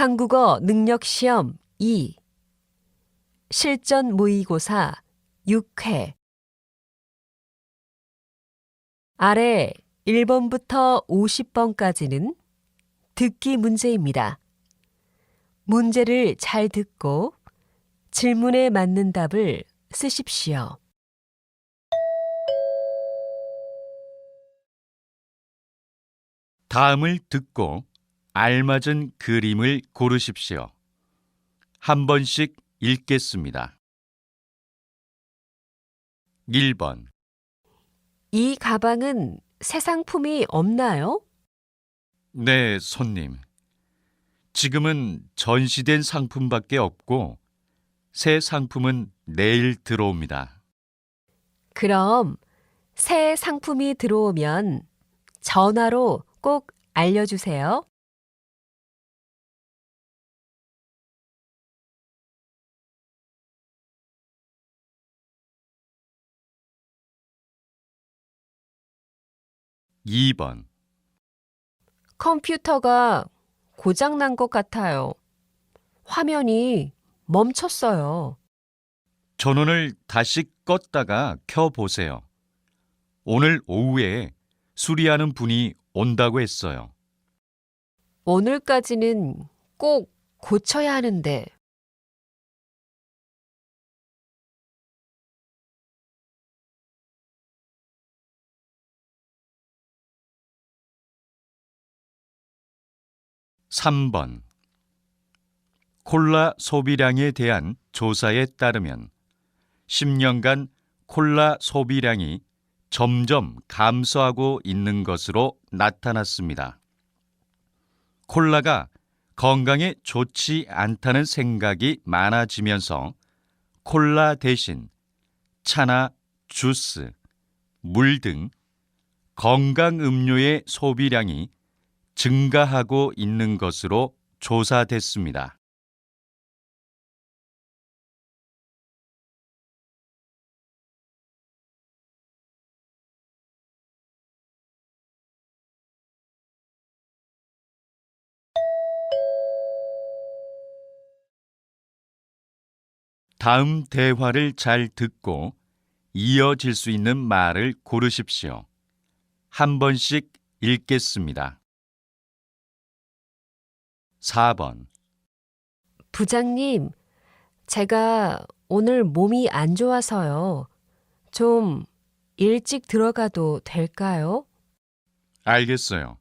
한국어 능력시험 2 실전 모의고사 6회 아래 1번부터 50번까지는 듣기 문제입니다. 문제를 잘 듣고 질문에 맞는 답을 쓰십시오. 다음을 듣고 알맞은 그림을 고르십시오. 한 번씩 읽겠습니다. 1번. 이 가방은 새 상품이 없나요? 네, 손님. 지금은 전시된 상품밖에 없고 새 상품은 내일 들어옵니다. 그럼 새 상품이 들어오면 전화로 꼭 알려주세요. 2번. 컴퓨터가 고장난 것 같아요. 화면이 멈췄어요. 전원을 다시 껐다가 켜보세요. 오늘 오후에 수리하는 분이 온다고 했어요. 오늘까지는 꼭 고쳐야 하는데. 3번. 콜라 소비량에 대한 조사에 따르면 10년간 콜라 소비량이 점점 감소하고 있는 것으로 나타났습니다. 콜라가 건강에 좋지 않다는 생각이 많아지면서 콜라 대신 차나 주스, 물 등 건강 음료의 소비량이 증가하고 있는 것으로 조사됐습니다. 다음 대화를 잘 듣고 이어질 수 있는 말을 고르십시오. 한 번씩 읽겠습니다. 4번. 부장님, 제가 오늘 몸이 안 좋아서요. 좀 일찍 들어가도 될까요? 알겠어요.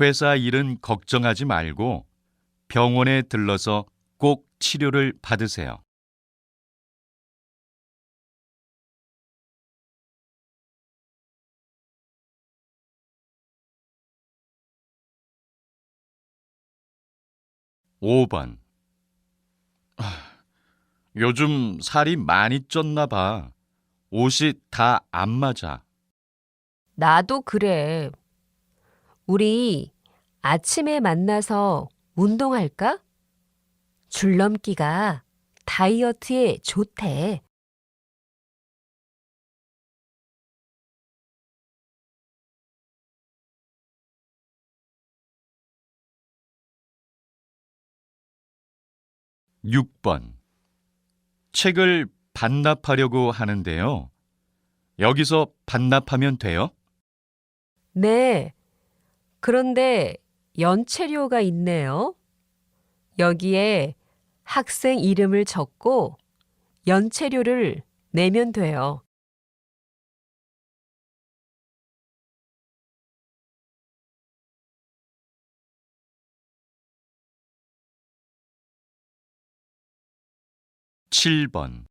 회사 일은 걱정하지 말고 병원에 들러서 꼭 치료를 받으세요. 5번. 요즘 살이 많이 쪘나 봐. 옷이 다 안 맞아. 나도 그래. 우리 아침에 만나서 운동할까? 줄넘기가 다이어트에 좋대. 6번. 책을 반납하려고 하는데요. 여기서 반납하면 돼요? 네. 그런데 연체료가 있네요. 여기에 학생 이름을 적고 연체료를 내면 돼요. 7번.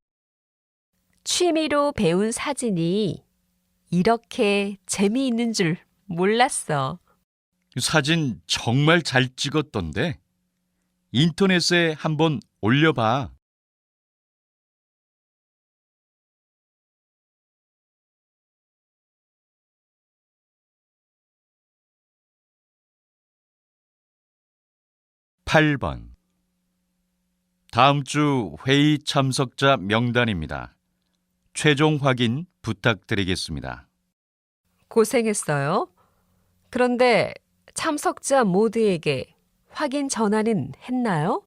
취미로 배운 사진이 이렇게 재미있는 줄 몰랐어. 사진 정말 잘 찍었던데. 인터넷에 한번 올려봐. 8번. 다음 주 회의 참석자 명단입니다. 최종 확인 부탁드리겠습니다. 고생했어요. 그런데 참석자 모두에게 확인 전화는 했나요?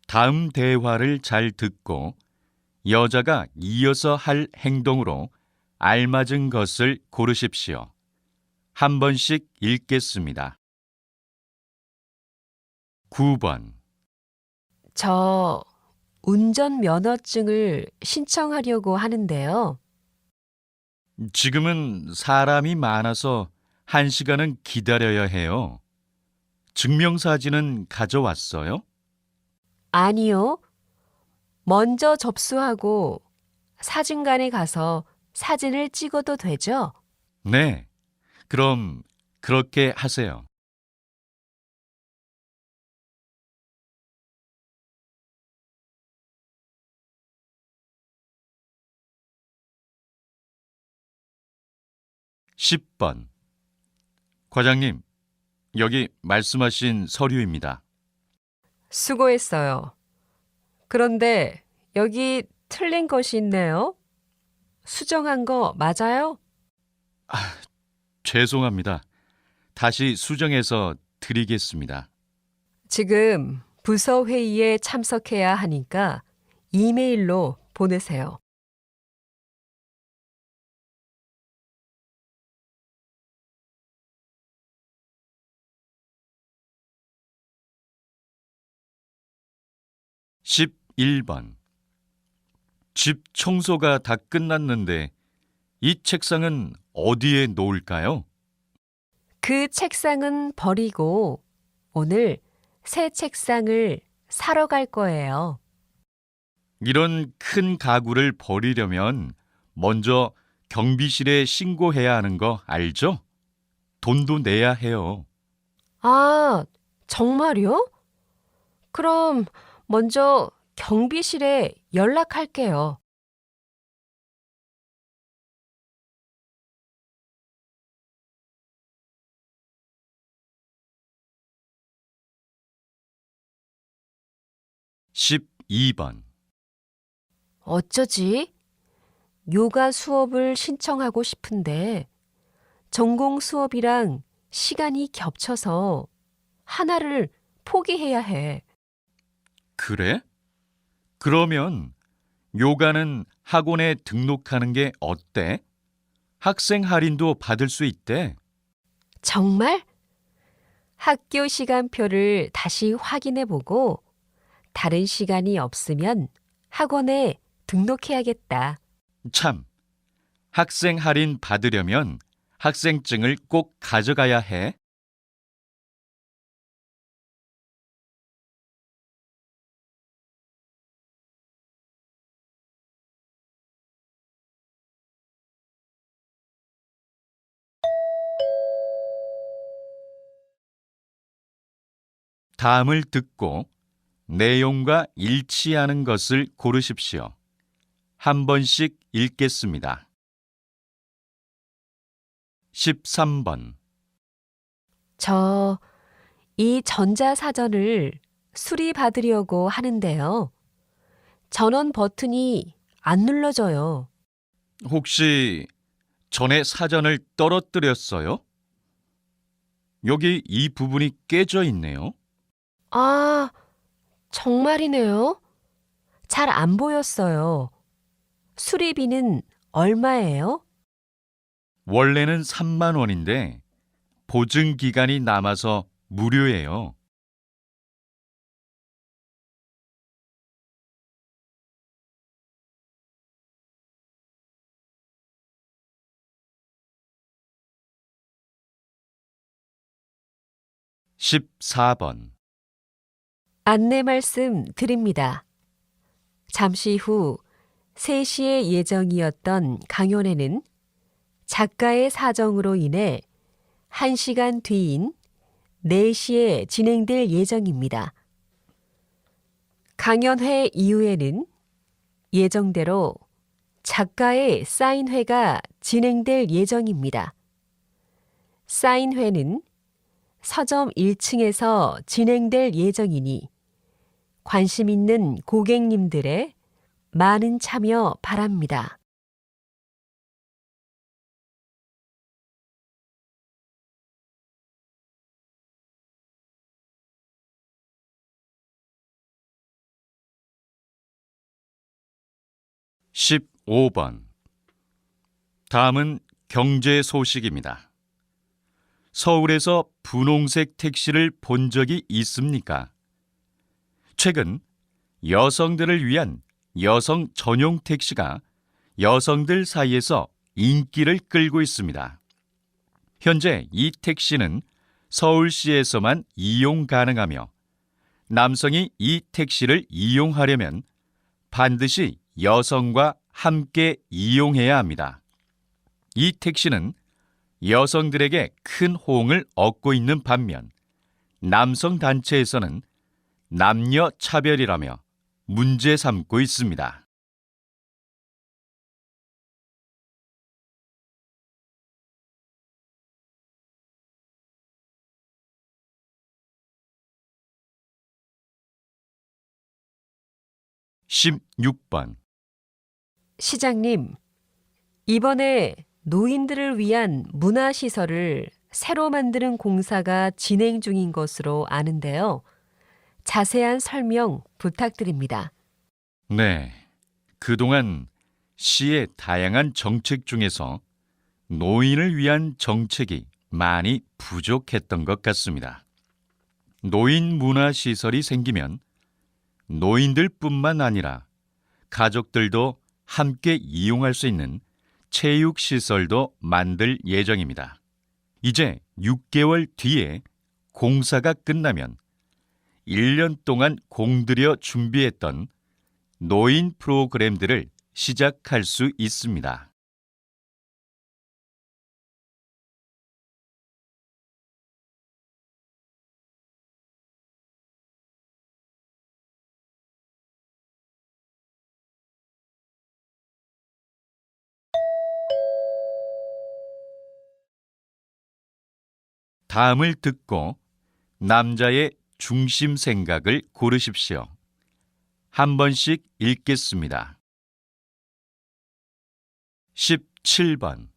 다음 대화를 잘 듣고 여자가 이어서 할 행동으로 알맞은 것을 고르십시오. 한 번씩 읽겠습니다. 9번. 저 운전면허증을 신청하려고 하는데요. 지금은 사람이 많아서 1시간은 기다려야 해요. 증명사진은 가져왔어요? 아니요. 먼저 접수하고 사진관에 가서 사진을 찍어도 되죠? 네. 그럼 그렇게 하세요. 10번. 과장님, 여기 말씀하신 서류입니다. 수고했어요. 그런데 여기 틀린 것이 있네요. 수정한 거 맞아요? 죄송합니다. 다시 수정해서 드리겠습니다. 지금 부서 회의에 참석해야 하니까 이메일로 보내세요. 십일 번. 집 청소가 다 끝났는데 이 책상은 어디에 놓을까요? 그 책상은 버리고 오늘 새 책상을 사러 갈 거예요. 이런 큰 가구를 버리려면 먼저 경비실에 신고해야 하는 거 알죠? 돈도 내야 해요. 아, 정말요? 그럼 먼저 경비실에 연락할게요. 십이 번. 어쩌지? 요가 수업을 신청하고 싶은데 전공 수업이랑 시간이 겹쳐서 하나를 포기해야 해. 그래? 그러면 요가는 학원에 등록하는 게 어때? 학생 할인도 받을 수 있대. 정말? 학교 시간표를 다시 확인해 보고 다른 시간이 없으면 학원에 등록해야겠다. 참, 학생 할인 받으려면 학생증을 꼭 가져가야 해. 다음을 듣고 내용과 일치하는 것을 고르십시오. 한 번씩 읽겠습니다. 13번. 저 이 전자사전을 수리받으려고 하는데요. 전원 버튼이 안 눌러져요. 혹시 전에 사전을 떨어뜨렸어요? 여기 이 부분이 깨져 있네요. 아, 정말이네요. 잘 안 보였어요. 수리비는 얼마예요? 원래는 3만 원인데 보증 기간이 남아서 무료예요. 십사 번. 안내 말씀 드립니다. 잠시 후 3시에 예정이었던 강연회는 작가의 사정으로 인해 1시간 뒤인 4시에 진행될 예정입니다. 강연회 이후에는 예정대로 작가의 사인회가 진행될 예정입니다. 사인회는 서점 1층에서 진행될 예정이니 관심 있는 고객님들의 많은 참여 바랍니다. (15번) 다음은 경제 소식입니다. 서울에서 분홍색 택시를 본 적이 있습니까? 최근 여성들을 위한 여성 전용 택시가 여성들 사이에서 인기를 끌고 있습니다. 현재 이 택시는 서울시에서만 이용 가능하며 남성이 이 택시를 이용하려면 반드시 여성과 함께 이용해야 합니다. 이 택시는 여성들에게 큰 호응을 얻고 있는 반면 남성 단체에서는 남녀 차별이라며 문제 삼고 있습니다. (16번) 시장님, 이번에 노인들을 위한 문화시설을 새로 만드는 공사가 진행 중인 것으로 아는데요. 자세한 설명 부탁드립니다. 네, 그동안 시의 다양한 정책 중에서 노인을 위한 정책이 많이 부족했던 것 같습니다. 노인 문화시설이 생기면 노인들뿐만 아니라 가족들도 함께 이용할 수 있는 체육시설도 만들 예정입니다. 이제 6개월 뒤에 공사가 끝나면 1년 동안 공들여 준비했던 노인 프로그램들을 시작할 수 있습니다. 다음을 듣고 남자의 중심 생각을 고르십시오. 한 번씩 읽겠습니다. 17번.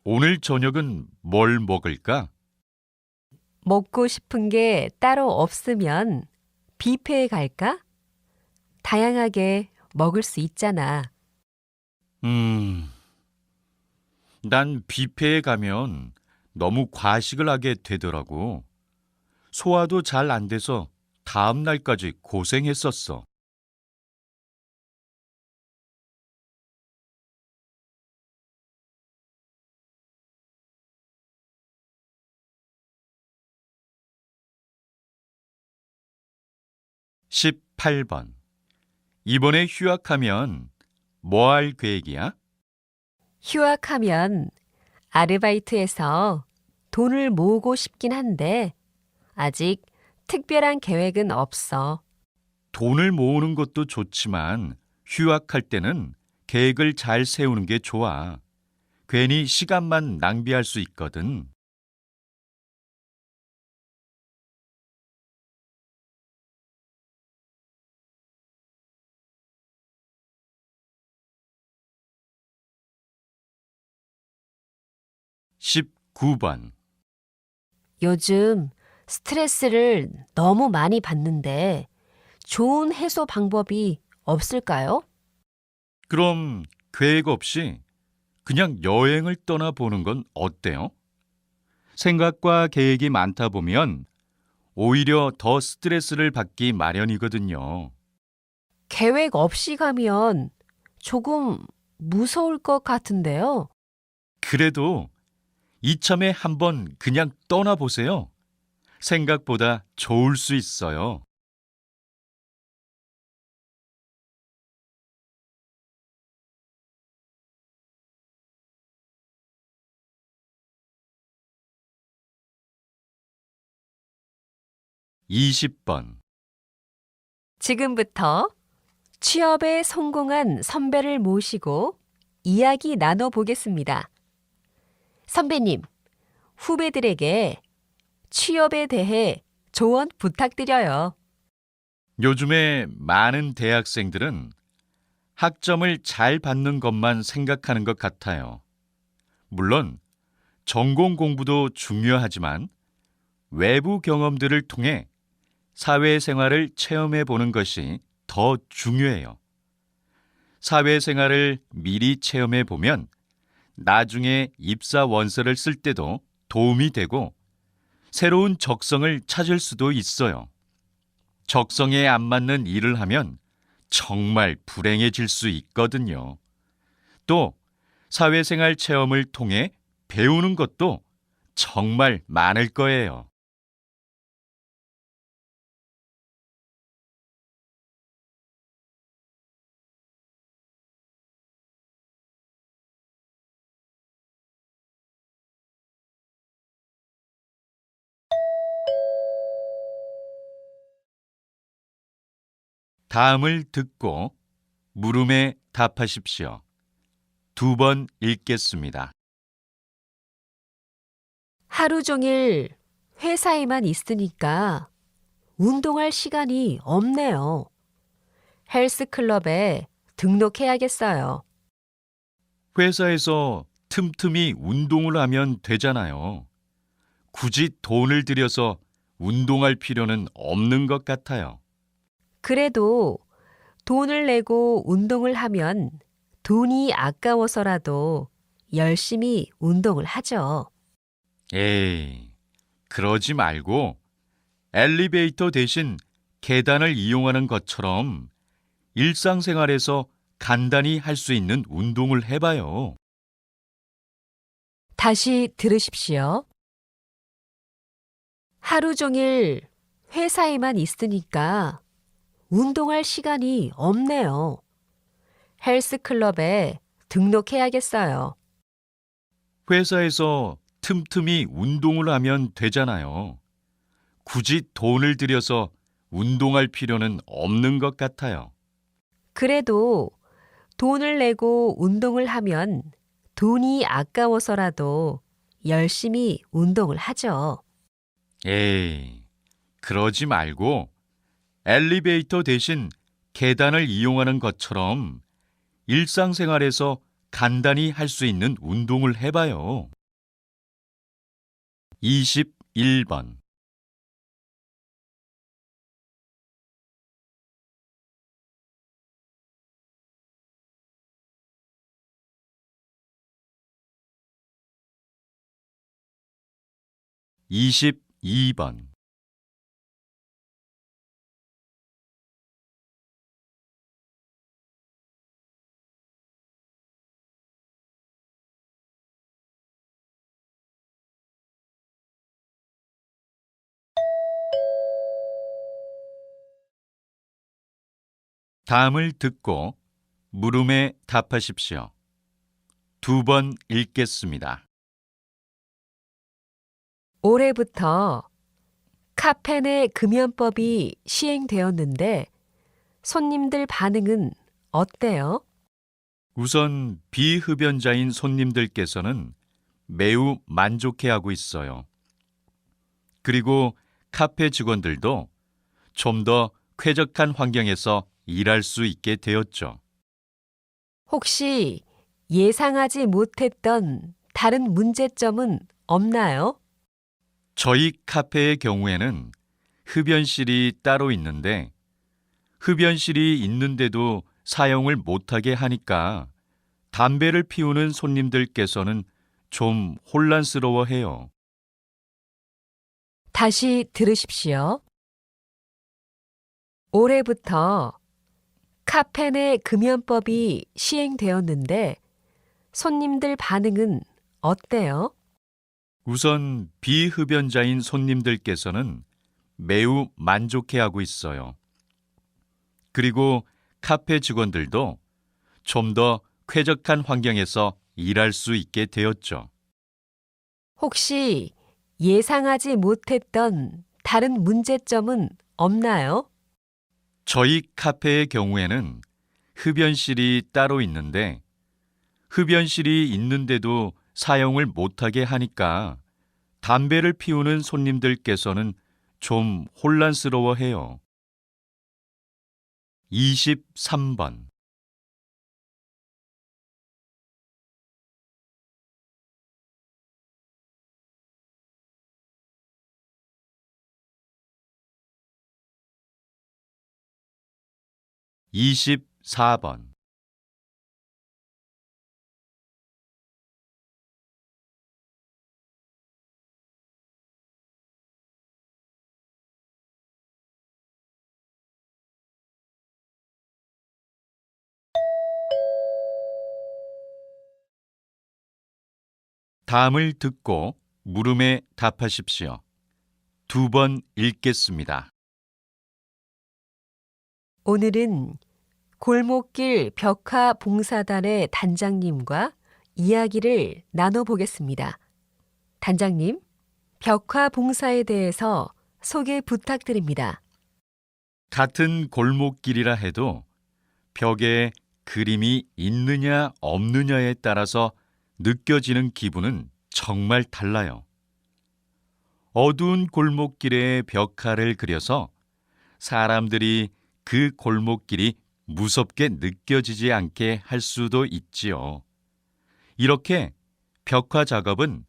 오늘 저녁은 뭘 먹을까? 먹고 싶은 게 따로 없으면 뷔페에 갈까? 다양하게 먹을 수 있잖아. 난 뷔페에 가면 너무 과식을 하게 되더라고. 소화도 잘 안 돼서 다음 날까지 고생했었어. (18번) 이번에 휴학하면 뭐 할 계획이야? 휴학하면 아르바이트해서 돈을 모으고 싶긴 한데 아직 특별한 계획은 없어. 돈을 모으는 것도 좋지만 휴학할 때는 계획을 잘 세우는 게 좋아. 괜히 시간만 낭비할 수 있거든. (19번) 요즘 스트레스를 너무 많이 받는데 좋은 해소 방법이 없을까요? 그럼 계획 없이 그냥 여행을 떠나보는 건 어때요? 생각과 계획이 많다 보면 오히려 더 스트레스를 받기 마련이거든요. 계획 없이 가면 조금 무서울 것 같은데요. 그래도 이참에 한번 그냥 떠나보세요. 생각보다 좋을 수 있어요. (20번) 지금부터 취업에 성공한 선배를 모시고 이야기 나눠보겠습니다. 선배님, 후배들에게 취업에 대해 조언 부탁드려요. 요즘에 많은 대학생들은 학점을 잘 받는 것만 생각하는 것 같아요. 물론 전공 공부도 중요하지만 외부 경험들을 통해 사회생활을 체험해 보는 것이 더 중요해요. 사회생활을 미리 체험해 보면 나중에 입사 원서를 쓸 때도 도움이 되고 새로운 적성을 찾을 수도 있어요. 적성에 안 맞는 일을 하면 정말 불행해질 수 있거든요. 또 사회생활 체험을 통해 배우는 것도 정말 많을 거예요. 다음을 듣고 물음에 답하십시오. 2번 읽겠습니다. 하루 종일 회사에만 있으니까 운동할 시간이 없네요. 헬스클럽에 등록해야겠어요. 회사에서 틈틈이 운동을 하면 되잖아요. 굳이 돈을 들여서 운동할 필요는 없는 것 같아요. 그래도 돈을 내고 운동을 하면 돈이 아까워서라도 열심히 운동을 하죠. 에이, 그러지 말고 엘리베이터 대신 계단을 이용하는 것처럼 일상생활에서 간단히 할 수 있는 운동을 해봐요. 다시 들으십시오. 하루 종일 회사에만 있으니까 운동할 시간이 없네요. 헬스클럽에 등록해야겠어요. 회사에서 틈틈이 운동을 하면 되잖아요. 굳이 돈을 들여서 운동할 필요는 없는 것 같아요. 그래도 돈을 내고 운동을 하면 돈이 아까워서라도 열심히 운동을 하죠. 에이, 그러지 말고 엘리베이터 대신 계단을 이용하는 것처럼 일상생활에서 간단히 할 수 있는 운동을 해봐요. 21번. 이십이 번. 다음을 듣고 물음에 답하십시오. 2번 읽겠습니다. 올해부터 카페 내 금연법이 시행되었는데 손님들 반응은 어때요? 우선 비흡연자인 손님들께서는 매우 만족해하고 있어요. 그리고 카페 직원들도 좀 더 쾌적한 환경에서 일할 수 있게 되었죠. 혹시 예상하지 못했던 다른 문제점은 없나요? 저희 카페의 경우에는 흡연실이 따로 있는데 흡연실이 있는데도 사용을 못하게 하니까 담배를 피우는 손님들께서는 좀 혼란스러워해요. 다시 들으십시오. 올해부터 카페 내 금연법이 시행되었는데 손님들 반응은 어때요? 우선 비흡연자인 손님들께서는 매우 만족해하고 있어요. 그리고 카페 직원들도 좀 더 쾌적한 환경에서 일할 수 있게 되었죠. 혹시 예상하지 못했던 다른 문제점은 없나요? 저희 카페의 경우에는 흡연실이 따로 있는데 흡연실이 있는데도 사용을 못하게 하니까 담배를 피우는 손님들께서는 좀 혼란스러워해요. 23번. 24번. '다음을 듣고 물음에 답하십시오. 2번 읽겠습니다. 오늘은 골목길 벽화 봉사단의 단장님과 이야기를 나눠보겠습니다. 단장님, 벽화 봉사에 대해서 소개 부탁드립니다. 같은 골목길이라 해도 벽에 그림이 있느냐 없느냐에 따라서 느껴지는 기분은 정말 달라요. 어두운 골목길에 벽화를 그려서 사람들이 그 골목길이 무섭게 느껴지지 않게 할 수도 있지요. 이렇게 벽화 작업은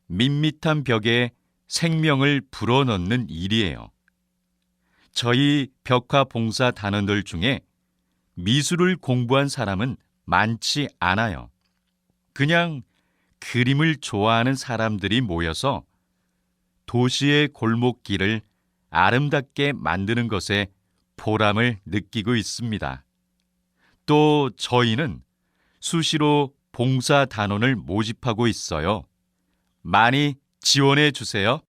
밋밋한 벽에 생명을 불어넣는 일이에요. 저희 벽화 봉사 단원들 중에 미술을 공부한 사람은 많지 않아요. 그냥 그림을 좋아하는 사람들이 모여서 도시의 골목길을 아름답게 만드는 것에 보람을 느끼고 있습니다. 또 저희는 수시로 봉사 단원을 모집하고 있어요. 많이 지원해 주세요.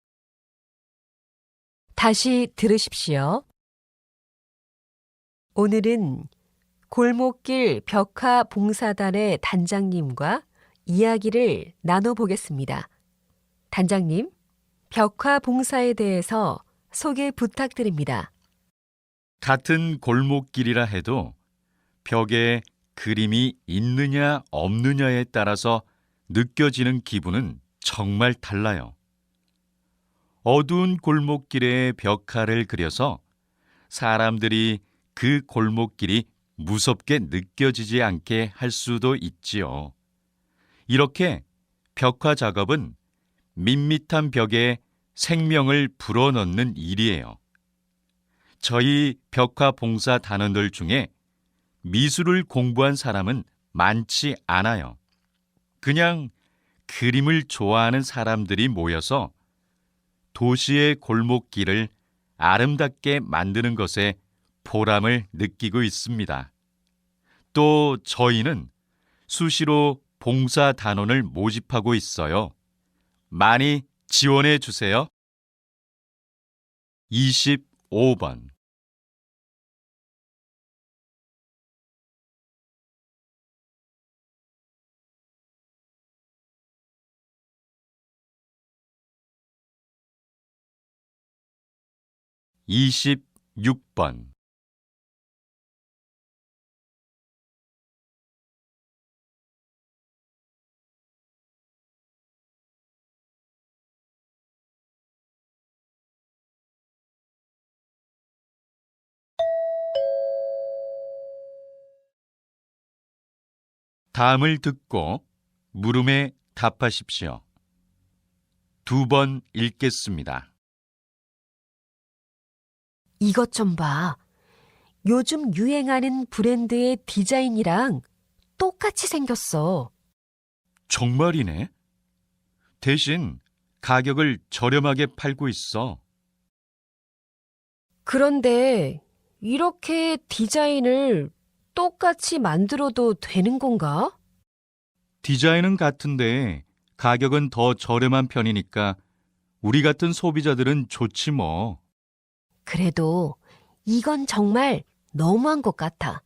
다시 들으십시오. 오늘은 골목길 벽화 봉사단의 단장님과 이야기를 나눠보겠습니다. 단장님, 벽화 봉사에 대해서 소개 부탁드립니다. 같은 골목길이라 해도 벽에 그림이 있느냐 없느냐에 따라서 느껴지는 기분은 정말 달라요. 어두운 골목길에 벽화를 그려서 사람들이 그 골목길이 무섭게 느껴지지 않게 할 수도 있지요. 이렇게 벽화 작업은 밋밋한 벽에 생명을 불어넣는 일이에요. 저희 벽화 봉사 단원들 중에 미술을 공부한 사람은 많지 않아요. 그냥 그림을 좋아하는 사람들이 모여서 도시의 골목길을 아름답게 만드는 것에 보람을 느끼고 있습니다. 또 저희는 수시로 봉사 단원을 모집하고 있어요. 많이 지원해 주세요. 25번. 26번. '다음을 듣고 물음에 답하십시오. 2번 읽겠습니다. 이것 좀 봐. 요즘 유행하는 브랜드의 디자인이랑 똑같이 생겼어. 정말이네. 대신 가격을 저렴하게 팔고 있어. 그런데 이렇게 디자인을 똑같이 만들어도 되는 건가? 디자인은 같은데 가격은 더 저렴한 편이니까 우리 같은 소비자들은 좋지 뭐. 그래도 이건 정말 너무한 것 같아.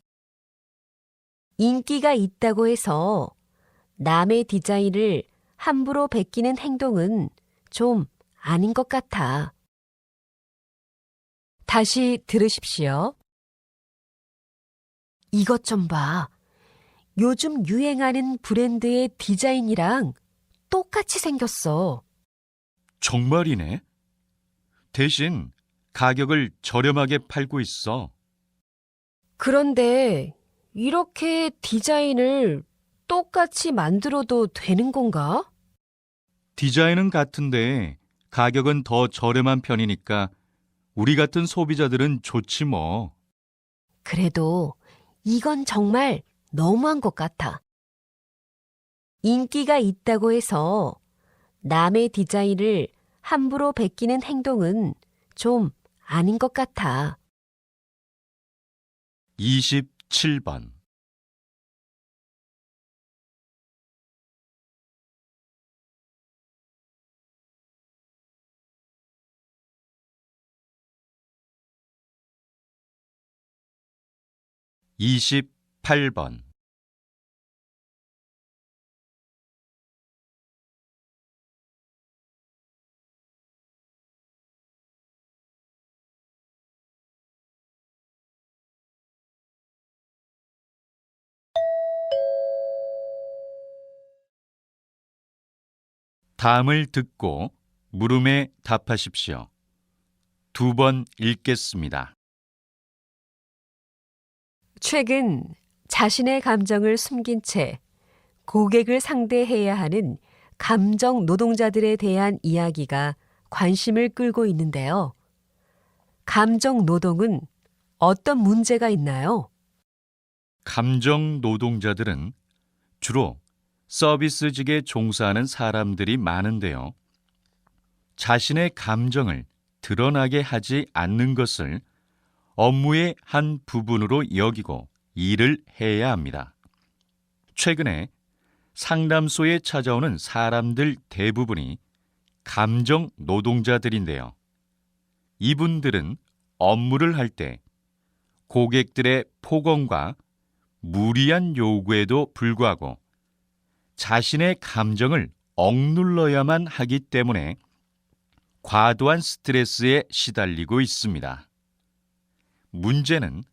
인기가 있다고 해서 남의 디자인을 함부로 베끼는 행동은 좀 아닌 것 같아. 다시 들으십시오. 이것 좀 봐. 요즘 유행하는 브랜드의 디자인이랑 똑같이 생겼어. 정말이네. 대신 가격을 저렴하게 팔고 있어. 그런데 이렇게 디자인을 똑같이 만들어도 되는 건가? 디자인은 같은데 가격은 더 저렴한 편이니까 우리 같은 소비자들은 좋지 뭐. 그래도 이건 정말 너무한 것 같아. 인기가 있다고 해서 남의 디자인을 함부로 베끼는 행동은 좀 아닌 것 같아. 27번. 이십팔 번. 다음을 듣고 물음에 답하십시오. 두 번 읽겠습니다. 최근 자신의 감정을 숨긴 채 고객을 상대해야 하는 감정 노동자들에 대한 이야기가 관심을 끌고 있는데요. 감정 노동은 어떤 문제가 있나요? 감정 노동자들은 주로 서비스직에 종사하는 사람들이 많은데요. 자신의 감정을 드러나게 하지 않는 것을 업무의 한 부분으로 여기고 일을 해야 합니다. 최근에 상담소에 찾아오는 사람들 대부분이 감정 노동자들인데요. 이분들은 업무를 할 때 고객들의 폭언과 무리한 요구에도 불구하고 자신의 감정을 억눌러야만 하기 때문에 과도한 스트레스에 시달리고 있습니다. 문제는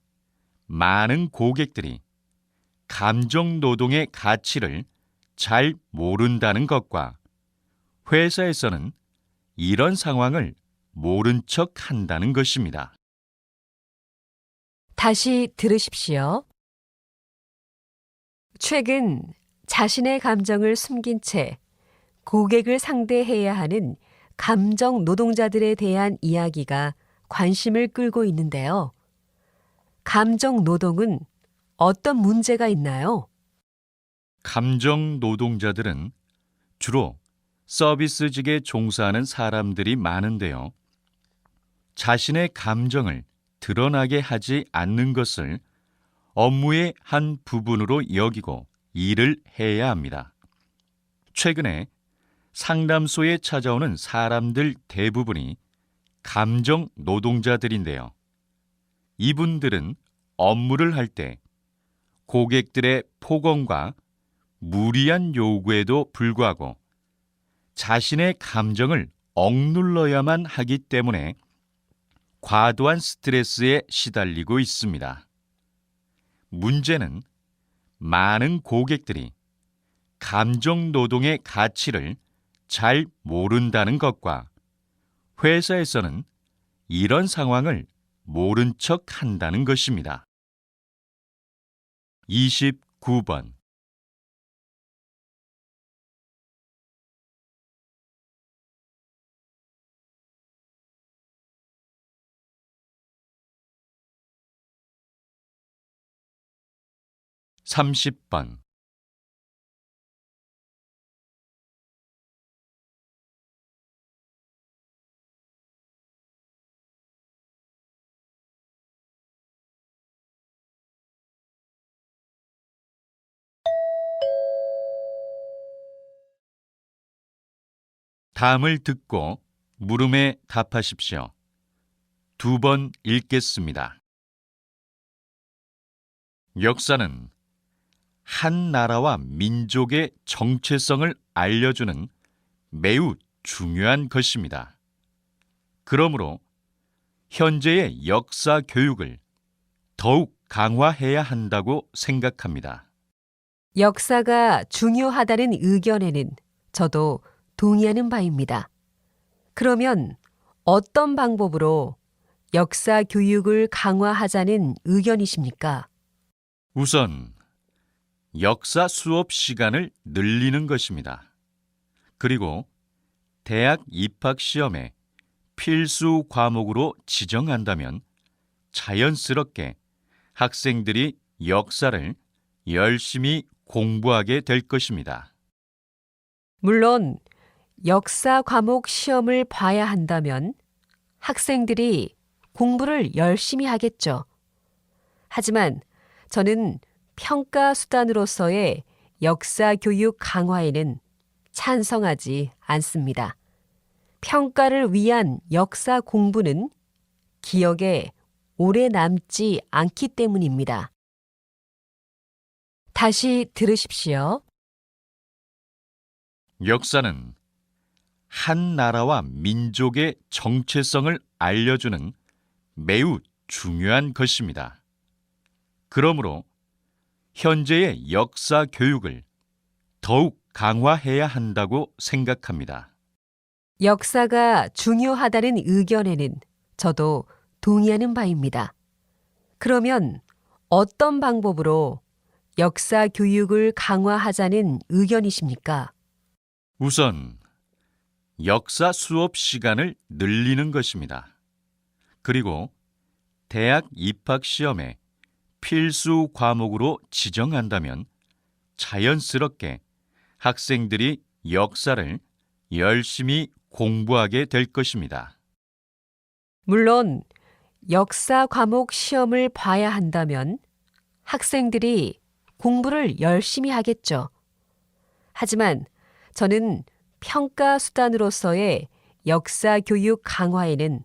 많은 고객들이 감정 노동의 가치를 잘 모른다는 것과 회사에서는 이런 상황을 모른 척 한다는 것입니다. 다시 들으십시오. 최근 자신의 감정을 숨긴 채 고객을 상대해야 하는 감정 노동자들에 대한 이야기가 관심을 끌고 있는데요. 감정 노동은 어떤 문제가 있나요? 감정 노동자들은 주로 서비스직에 종사하는 사람들이 많은데요. 자신의 감정을 드러나게 하지 않는 것을 업무의 한 부분으로 여기고 일을 해야 합니다. 최근에 상담소에 찾아오는 사람들 대부분이 감정 노동자들인데요. 이분들은 업무를 할 때 고객들의 폭언과 무리한 요구에도 불구하고 자신의 감정을 억눌러야만 하기 때문에 과도한 스트레스에 시달리고 있습니다. 문제는 많은 고객들이 감정 노동의 가치를 잘 모른다는 것과 회사에서는 이런 상황을 모른 척 한다는 것입니다. 29번. 삼십 번. 다음을 듣고 물음에 답하십시오. 두 번 읽겠습니다. 역사는 한 나라와 민족의 정체성을 알려주는 매우 중요한 것입니다. 그러므로 현재의 역사 교육을 더욱 강화해야 한다고 생각합니다. 역사가 중요하다는 의견에는 저도 동의하는 바입니다. 그러면 어떤 방법으로 역사 교육을 강화하자는 의견이십니까? 우선 역사 수업 시간을 늘리는 것입니다. 그리고 대학 입학 시험에 필수 과목으로 지정한다면 자연스럽게 학생들이 역사를 열심히 공부하게 될 것입니다. 물론 역사 과목 시험을 봐야 한다면 학생들이 공부를 열심히 하겠죠. 하지만 저는 평가 수단으로서의 역사 교육 강화에는 찬성하지 않습니다. 평가를 위한 역사 공부는 기억에 오래 남지 않기 때문입니다. 다시 들으십시오. 역사는 한 나라와 민족의 정체성을 알려주는 매우 중요한 것입니다. 그러므로 현재의 역사 교육을 더욱 강화해야 한다고 생각합니다. 역사가 중요하다는 의견에는 저도 동의하는 바입니다. 그러면 어떤 방법으로 역사 교육을 강화하자는 의견이십니까? 우선 역사 수업 시간을 늘리는 것입니다. 그리고 대학 입학 시험에 필수 과목으로 지정한다면 자연스럽게 학생들이 역사를 열심히 공부하게 될 것입니다. 물론 역사 과목 시험을 봐야 한다면 학생들이 공부를 열심히 하겠죠. 하지만 저는 평가 수단으로서의 역사 교육 강화에는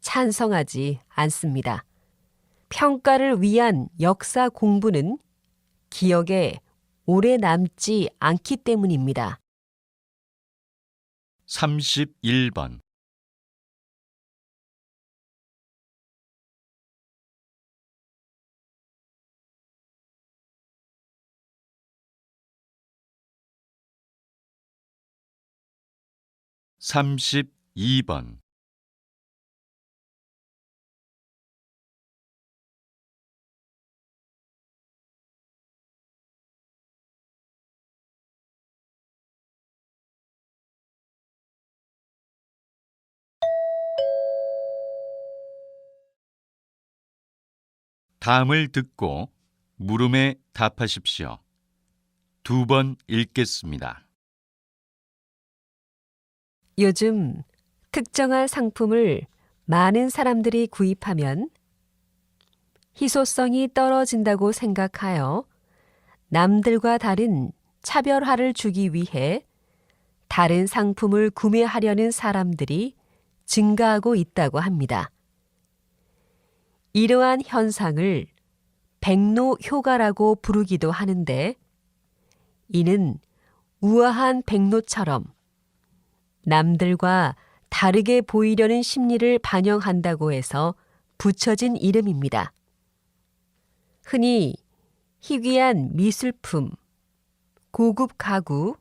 찬성하지 않습니다. 평가를 위한 역사 공부는 기억에 오래 남지 않기 때문입니다. 31번. 삼십이 번. 다음을 듣고 물음에 답하십시오. 2번 읽겠습니다. 요즘 특정한 상품을 많은 사람들이 구입하면 희소성이 떨어진다고 생각하여 남들과 다른 차별화를 주기 위해 다른 상품을 구매하려는 사람들이 증가하고 있다고 합니다. 이러한 현상을 백로 효과라고 부르기도 하는데, 이는 우아한 백로처럼 남들과 다르게 보이려는 심리를 반영한다고 해서 붙여진 이름입니다. 흔히 희귀한 미술품, 고급 가구,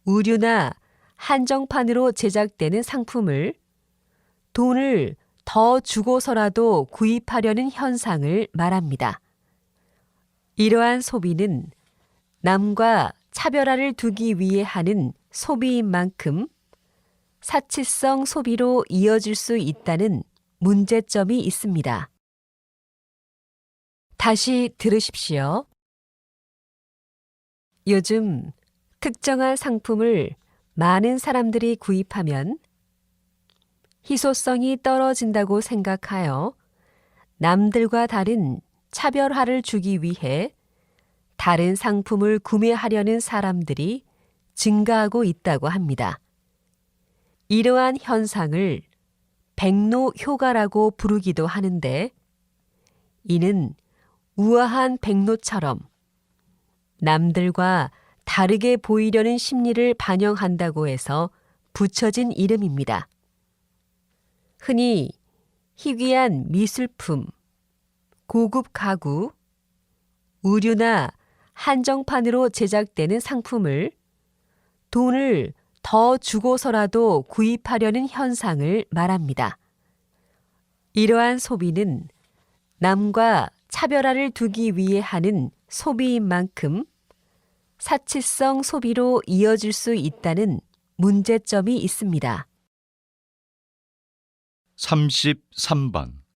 의류나 한정판으로 제작되는 상품을 돈을 더 주고서라도 구입하려는 현상을 말합니다. 이러한 소비는 남과 차별화를 두기 위해 하는 소비인 만큼 사치성 소비로 이어질 수 있다는 문제점이 있습니다. 다시 들으십시오. 요즘 특정한 상품을 많은 사람들이 구입하면 희소성이 떨어진다고 생각하여 남들과 다른 차별화를 주기 위해 다른 상품을 구매하려는 사람들이 증가하고 있다고 합니다. 이러한 현상을 백로 효과라고 부르기도 하는데, 이는 우아한 백로처럼 남들과 다르게 보이려는 심리를 반영한다고 해서 붙여진 이름입니다. 흔히 희귀한 미술품, 고급 가구, 의류나 한정판으로 제작되는 상품을 돈을 더 주고서라도 구입하려는 현상을 말합니다. 이러한 소비는 남과 차별화를 두기 위해 하는 소비인 만큼 사치성 소비로 이어질 수 있다는 문제점이 있습니다. 33번.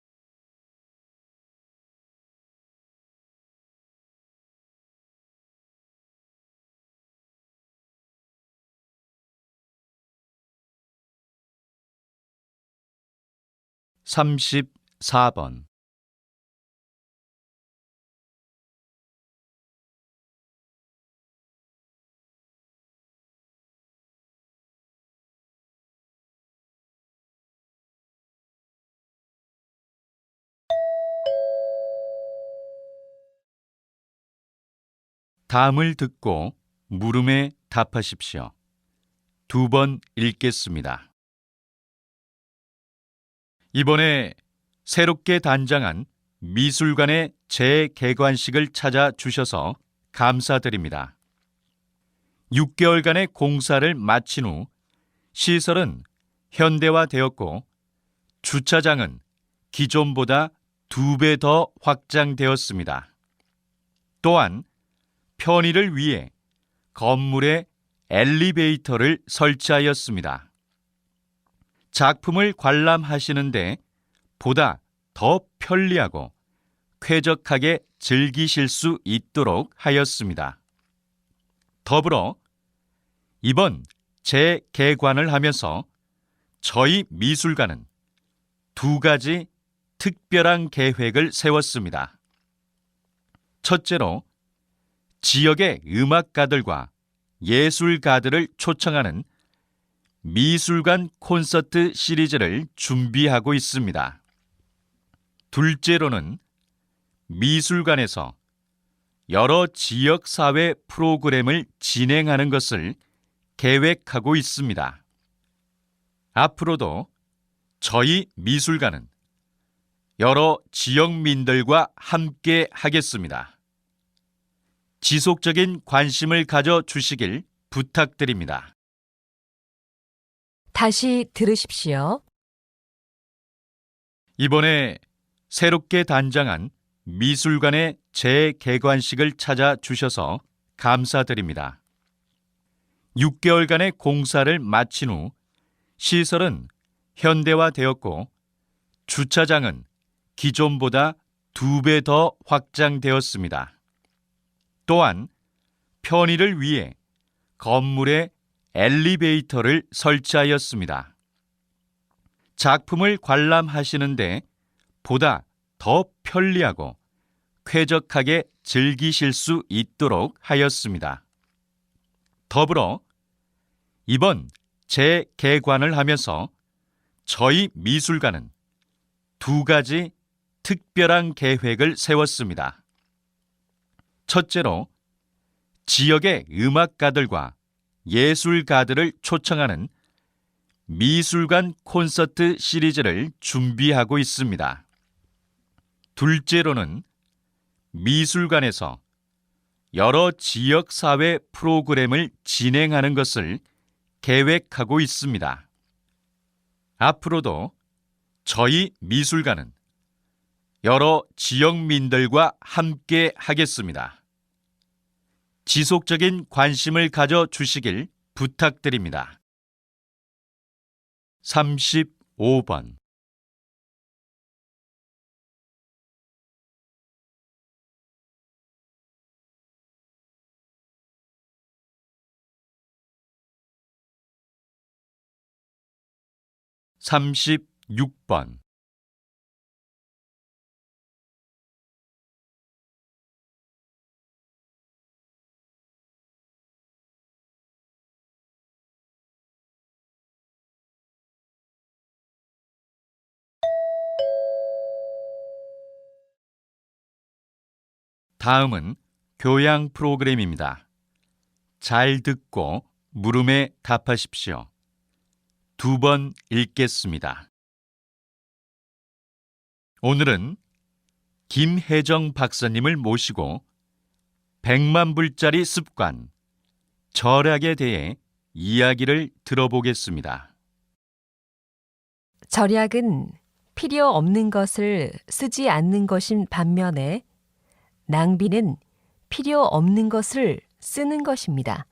삼십사 번. 다음을 듣고 물음에 답하십시오. 2번 읽겠습니다. 이번에 새롭게 단장한 미술관의 재개관식을 찾아주셔서 감사드립니다. 6개월간의 공사를 마친 후 시설은 현대화되었고 주차장은 기존보다 2배 더 확장되었습니다. 또한 편의를 위해 건물에 엘리베이터를 설치하였습니다. 작품을 관람하시는데 보다 더 편리하고 쾌적하게 즐기실 수 있도록 하였습니다. 더불어 이번 재개관을 하면서 저희 미술관은 2가지 특별한 계획을 세웠습니다. 첫째로 지역의 음악가들과 예술가들을 초청하는 미술관 콘서트 시리즈를 준비하고 있습니다. 둘째로는 미술관에서 여러 지역사회 프로그램을 진행하는 것을 계획하고 있습니다. 앞으로도 저희 미술관은 여러 지역민들과 함께 하겠습니다. 지속적인 관심을 가져주시길 부탁드립니다. 다시 들으십시오. 이번에 새롭게 단장한 미술관의 재개관식을 찾아주셔서 감사드립니다. 6개월간의 공사를 마친 후 시설은 현대화되었고 주차장은 기존보다 2배 더 확장되었습니다. 또한 편의를 위해 건물에 엘리베이터를 설치하였습니다. 작품을 관람하시는데 보다 더 편리하고 쾌적하게 즐기실 수 있도록 하였습니다. 더불어 이번 재개관을 하면서 저희 미술관은 2가지 특별한 계획을 세웠습니다. 첫째로 지역의 음악가들과 예술가들을 초청하는 미술관 콘서트 시리즈를 준비하고 있습니다. 둘째로는 미술관에서 여러 지역사회 프로그램을 진행하는 것을 계획하고 있습니다. 앞으로도 저희 미술관은 여러 지역민들과 함께 하겠습니다. 지속적인 관심을 가져주시길 부탁드립니다. 35번. 삼십육 번. 다음은 교양 프로그램입니다. 잘 듣고 물음에 답하십시오. 2번 읽겠습니다. 오늘은 김혜정 박사님을 모시고 100만 불짜리 습관, 절약에 대해 이야기를 들어보겠습니다. 절약은 필요 없는 것을 쓰지 않는 것인 반면에 낭비는 필요 없는 것을 쓰는 것입니다.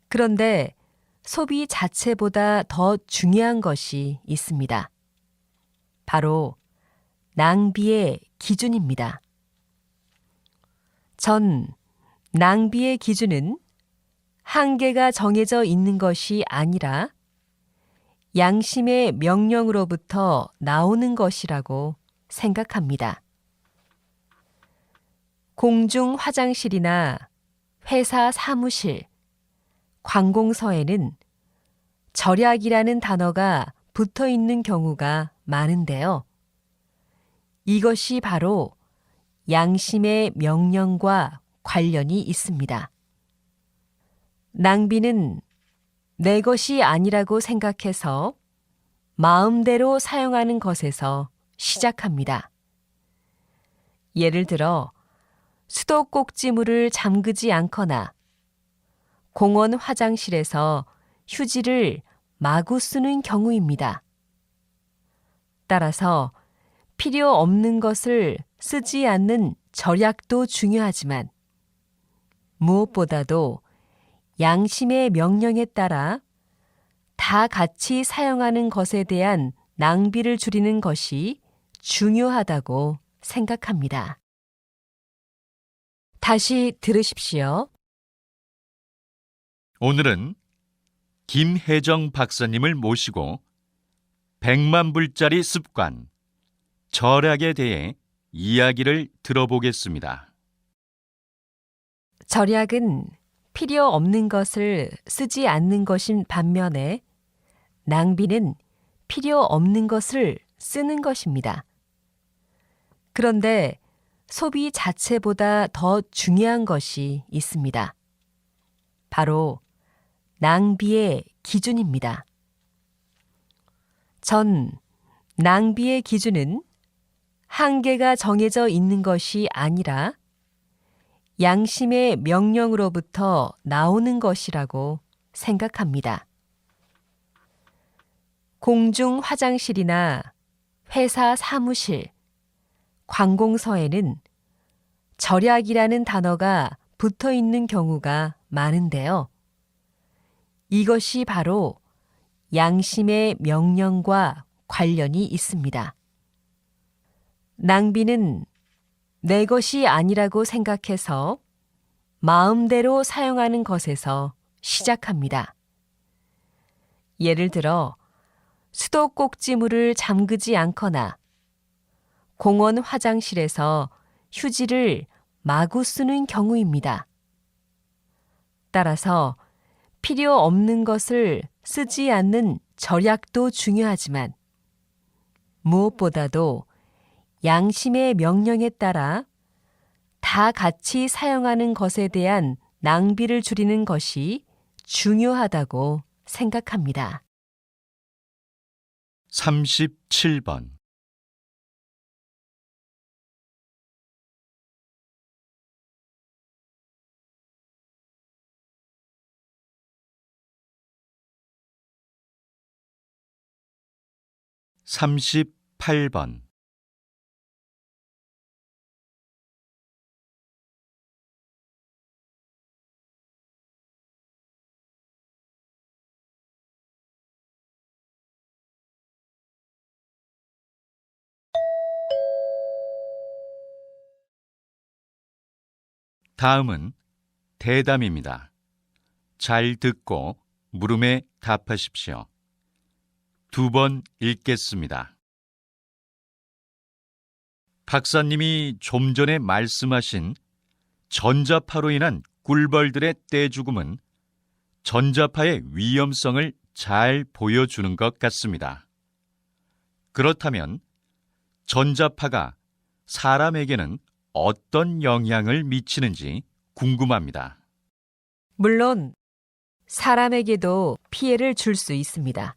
그런데 소비 자체보다 더 중요한 것이 있습니다. 바로 낭비의 기준입니다. 전 낭비의 기준은 한계가 정해져 있는 것이 아니라 양심의 명령으로부터 나오는 것이라고 생각합니다. 공중 화장실이나 회사 사무실, 관공서에는 절약이라는 단어가 붙어 있는 경우가 많은데요. 이것이 바로 양심의 명령과 관련이 있습니다. 낭비는 내 것이 아니라고 생각해서 마음대로 사용하는 것에서 시작합니다. 예를 들어 수도꼭지물을 잠그지 않거나 공원 화장실에서 휴지를 마구 쓰는 경우입니다. 따라서 필요 없는 것을 쓰지 않는 절약도 중요하지만 무엇보다도 양심의 명령에 따라 다 같이 사용하는 것에 대한 낭비를 줄이는 것이 중요하다고 생각합니다. 다시 들으십시오. 오늘은 김혜정 박사님을 모시고 100만 불짜리 습관, 절약에 대해 이야기를 들어보겠습니다. 절약은 필요 없는 것을 쓰지 않는 것인 반면에 낭비는 필요 없는 것을 쓰는 것입니다. 그런데 소비 자체보다 더 중요한 것이 있습니다. 바로 낭비의 기준입니다. 전 낭비의 기준은 한계가 정해져 있는 것이 아니라 양심의 명령으로부터 나오는 것이라고 생각합니다. 공중 화장실이나 회사 사무실, 관공서에는 절약이라는 단어가 붙어 있는 경우가 많은데요. 이것이 바로 양심의 명령과 관련이 있습니다. 낭비는 내 것이 아니라고 생각해서 마음대로 사용하는 것에서 시작합니다. 예를 들어 수도꼭지물을 잠그지 않거나 공원 화장실에서 휴지를 마구 쓰는 경우입니다. 따라서 필요 없는 것을 쓰지 않는 절약도 중요하지만 무엇보다도 양심의 명령에 따라 다 같이 사용하는 것에 대한 낭비를 줄이는 것이 중요하다고 생각합니다. 37번. (38번) 다음은 대담입니다. 잘 듣고 물음에 답하십시오. 2번 읽겠습니다. 박사님이 좀 전에 말씀하신 전자파로 인한 꿀벌들의 떼죽음은 전자파의 위험성을 잘 보여주는 것 같습니다. 그렇다면 전자파가 사람에게는 어떤 영향을 미치는지 궁금합니다. 물론 사람에게도 피해를 줄 수 있습니다.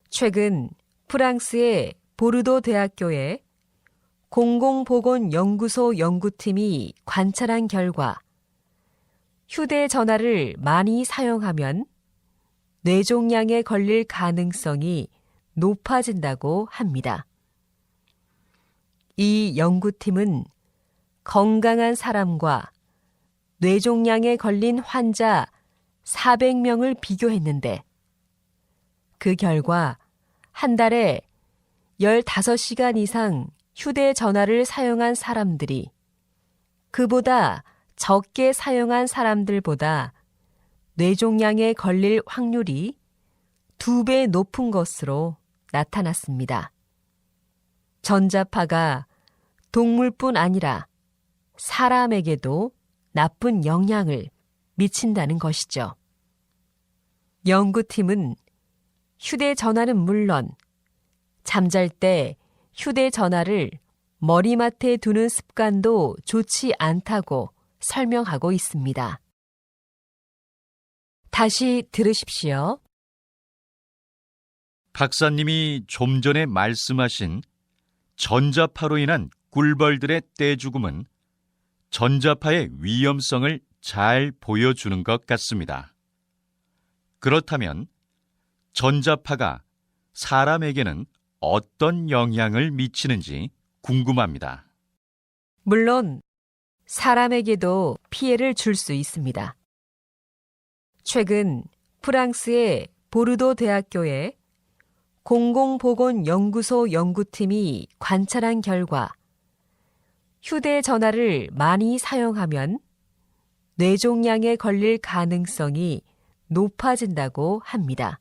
최근 프랑스의 보르도 대학교의 공공보건연구소 연구팀이 관찰한 결과 휴대전화를 많이 사용하면 뇌종양에 걸릴 가능성이 높아진다고 합니다. 이 연구팀은 건강한 사람과 뇌종양에 걸린 환자 400명을 비교했는데 그 결과 한 달에 15시간 이상 휴대전화를 사용한 사람들이 그보다 적게 사용한 사람들보다 뇌종양에 걸릴 확률이 2배 높은 것으로 나타났습니다. 전자파가 동물뿐 아니라 사람에게도 나쁜 영향을 미친다는 것이죠. 연구팀은 휴대전화는 물론 잠잘 때 휴대전화를 머리맡에 두는 습관도 좋지 않다고 설명하고 있습니다. 다시 들으십시오. 박사님이 좀 전에 말씀하신 전자파로 인한 꿀벌들의 떼죽음은 전자파의 위험성을 잘 보여주는 것 같습니다. 그렇다면 전자파가 사람에게는 어떤 영향을 미치는지 궁금합니다. 물론 사람에게도 피해를 줄 수 있습니다. 최근 프랑스의 보르도 대학교의 공공보건연구소 연구팀이 관찰한 결과 휴대전화를 많이 사용하면 뇌종양에 걸릴 가능성이 높아진다고 합니다.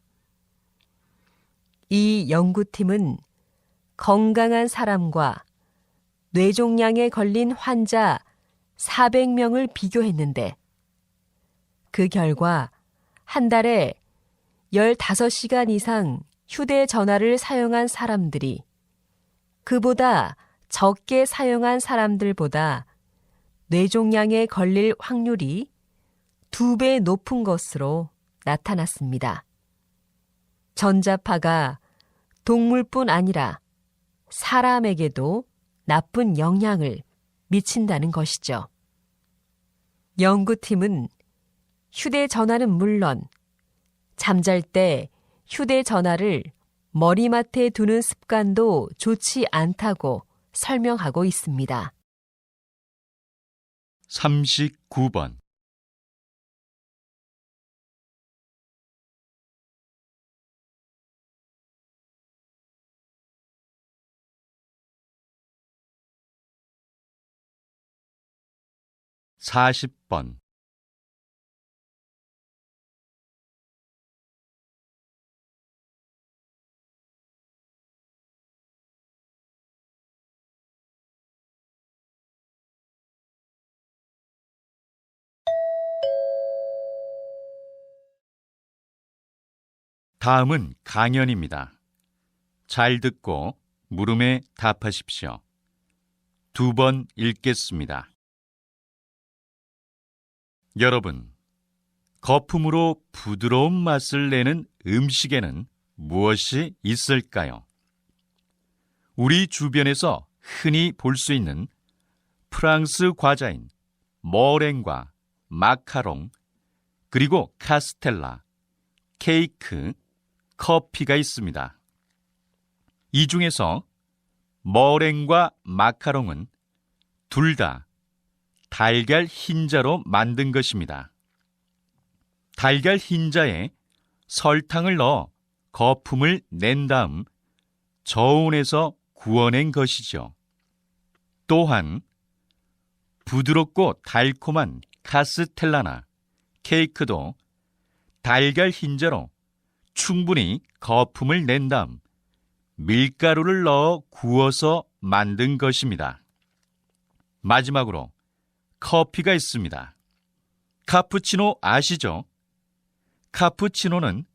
이 연구팀은 건강한 사람과 뇌종양에 걸린 환자 400명을 비교했는데 그 결과 한 달에 15시간 이상 휴대전화를 사용한 사람들이 그보다 적게 사용한 사람들보다 뇌종양에 걸릴 확률이 2배 높은 것으로 나타났습니다. 전자파가 동물뿐 아니라 사람에게도 나쁜 영향을 미친다는 것이죠. 연구팀은 휴대전화는 물론 잠잘 때 휴대전화를 머리맡에 두는 습관도 좋지 않다고 설명하고 있습니다. 39번. (40번) 다음은 강연입니다. 잘 듣고 물음에 답하십시오. 2번 읽겠습니다. 여러분, 거품으로 부드러운 맛을 내는 음식에는 무엇이 있을까요? 우리 주변에서 흔히 볼 수 있는 프랑스 과자인 머랭과 마카롱, 그리고 카스텔라, 케이크, 커피가 있습니다. 이 중에서 머랭과 마카롱은 둘 다 달걀 흰자로 만든 것입니다. 달걀 흰자에 설탕을 넣어 거품을 낸 다음 저온에서 구워낸 것이죠. 또한 부드럽고 달콤한 카스텔라나 케이크도 달걀 흰자로 충분히 거품을 낸 다음 밀가루를 넣어 구워서 만든 것입니다. 마지막으로 커피가 있습니다. 카푸치노 아시죠? 카푸치노는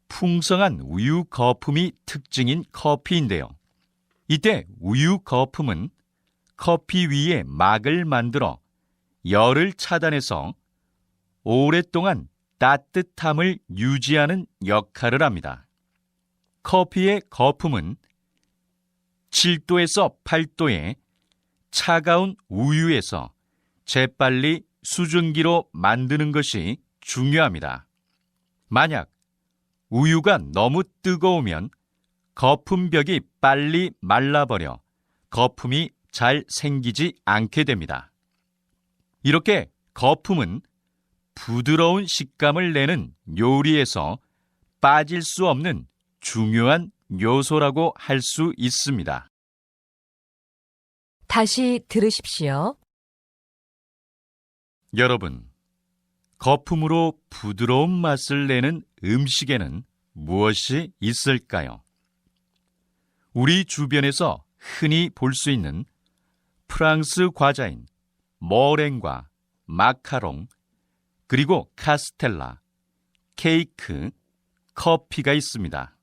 풍성한 우유 거품이 특징인 커피인데요. 이때 우유 거품은 커피 위에 막을 만들어 열을 차단해서 오랫동안 따뜻함을 유지하는 역할을 합니다. 커피의 거품은 7도에서 8도의 차가운 우유에서 재빨리 수증기로 만드는 것이 중요합니다. 만약 우유가 너무 뜨거우면 거품벽이 빨리 말라버려 거품이 잘 생기지 않게 됩니다. 이렇게 거품은 부드러운 식감을 내는 요리에서 빠질 수 없는 중요한 요소라고 할 수 있습니다. 다시 들으십시오. 여러분, 거품으로 부드러운 맛을 내는 음식에는 무엇이 있을까요? 우리 주변에서 흔히 볼 수 있는 프랑스 과자인 머랭과 마카롱, 그리고 카스텔라, 케이크, 커피가 있습니다.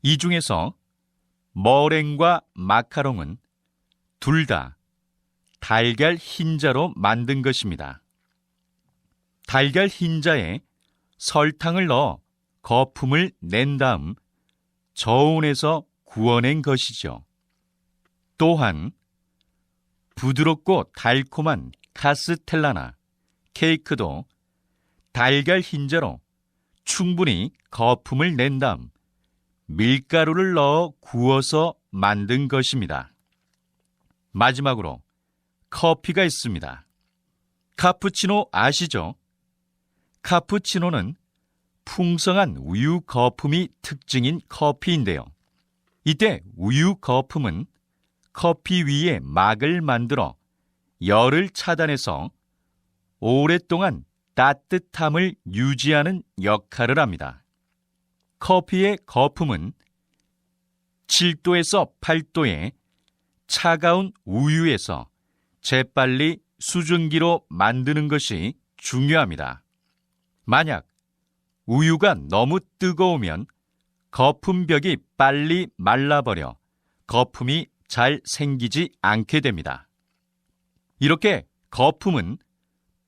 이 중에서 머랭과 마카롱은 둘 다 달걀 흰자로 만든 것입니다. 달걀 흰자에 설탕을 넣어 거품을 낸 다음 저온에서 구워낸 것이죠. 또한 부드럽고 달콤한 카스텔라나 케이크도 달걀 흰자로 충분히 거품을 낸 다음 밀가루를 넣어 구워서 만든 것입니다. 마지막으로 커피가 있습니다. 카푸치노 아시죠? 카푸치노는 풍성한 우유 거품이 특징인 커피인데요. 이때 우유 거품은 커피 위에 막을 만들어 열을 차단해서 오랫동안 따뜻함을 유지하는 역할을 합니다. 커피의 거품은 7도에서 8도의 차가운 우유에서 재빨리 수증기로 만드는 것이 중요합니다. 만약 우유가 너무 뜨거우면 거품벽이 빨리 말라버려 거품이 잘 생기지 않게 됩니다. 이렇게 거품은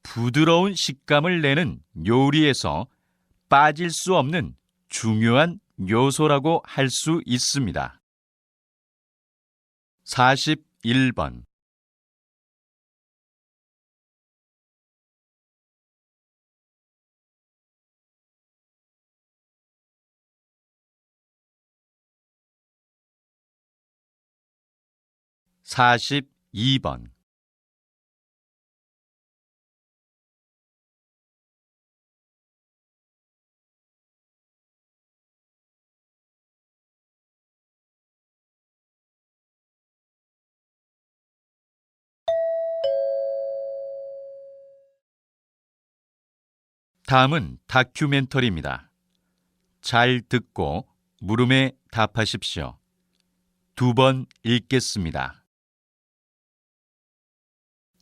부드러운 식감을 내는 요리에서 빠질 수 없는 중요한 요소라고 할 수 있습니다. 41번 42번 다음은 다큐멘터리입니다. 잘 듣고 물음에 답하십시오. 2번 읽겠습니다.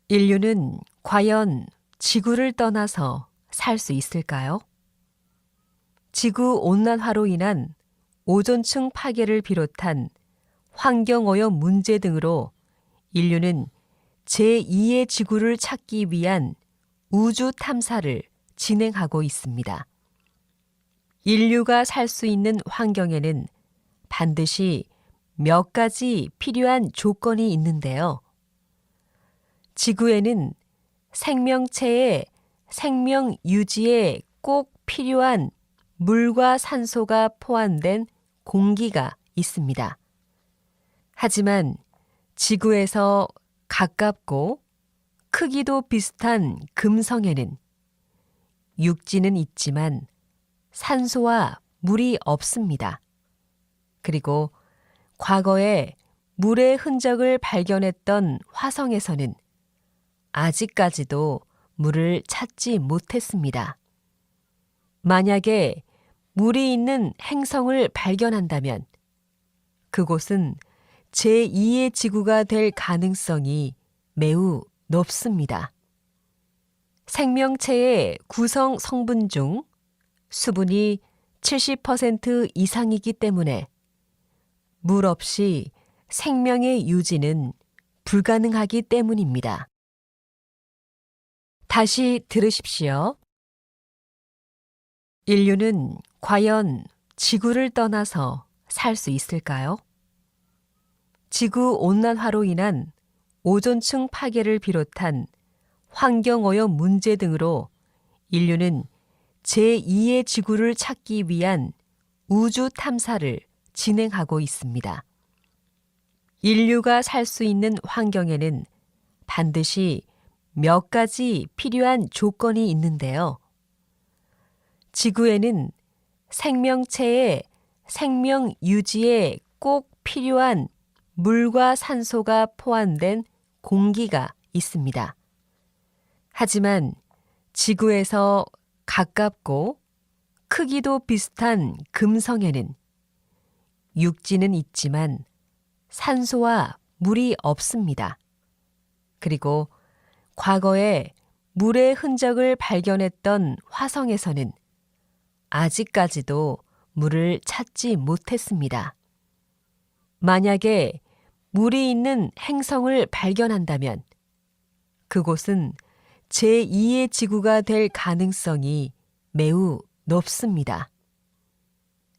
인류는 과연 지구를 떠나서 살 수 있을까요? 지구 온난화로 인한 오존층 파괴를 비롯한 환경오염 문제 등으로 인류는 제2의 지구를 찾기 위한 우주 탐사를 진행하고 있습니다. 인류가 살 수 있는 환경에는 반드시 몇 가지 필요한 조건이 있는데요. 지구에는 생명체의 생명 유지에 꼭 필요한 물과 산소가 포함된 공기가 있습니다. 하지만 지구에서 가깝고 크기도 비슷한 금성에는 육지는 있지만 산소와 물이 없습니다. 그리고 과거에 물의 흔적을 발견했던 화성에서는 아직까지도 물을 찾지 못했습니다. 만약에 물이 있는 행성을 발견한다면 그곳은 제2의 지구가 될 가능성이 매우 높습니다. 생명체의 구성 성분 중 수분이 70% 이상이기 때문에 물 없이 생명의 유지는 불가능하기 때문입니다. 다시 들으십시오. 인류는 과연 지구를 떠나서 살 수 있을까요? 지구 온난화로 인한 오존층 파괴를 비롯한 환경오염 문제 등으로 인류는 제2의 지구를 찾기 위한 우주 탐사를 진행하고 있습니다. 인류가 살 수 있는 환경에는 반드시 몇 가지 필요한 조건이 있는데요. 지구에는 생명체의 생명 유지에 꼭 필요한 물과 산소가 포함된 공기가 있습니다. 하지만 지구에서 가깝고 크기도 비슷한 금성에는 육지는 있지만 산소와 물이 없습니다. 그리고 과거에 물의 흔적을 발견했던 화성에서는 아직까지도 물을 찾지 못했습니다. 만약에 물이 있는 행성을 발견한다면 그곳은 제2의 지구가 될 가능성이 매우 높습니다.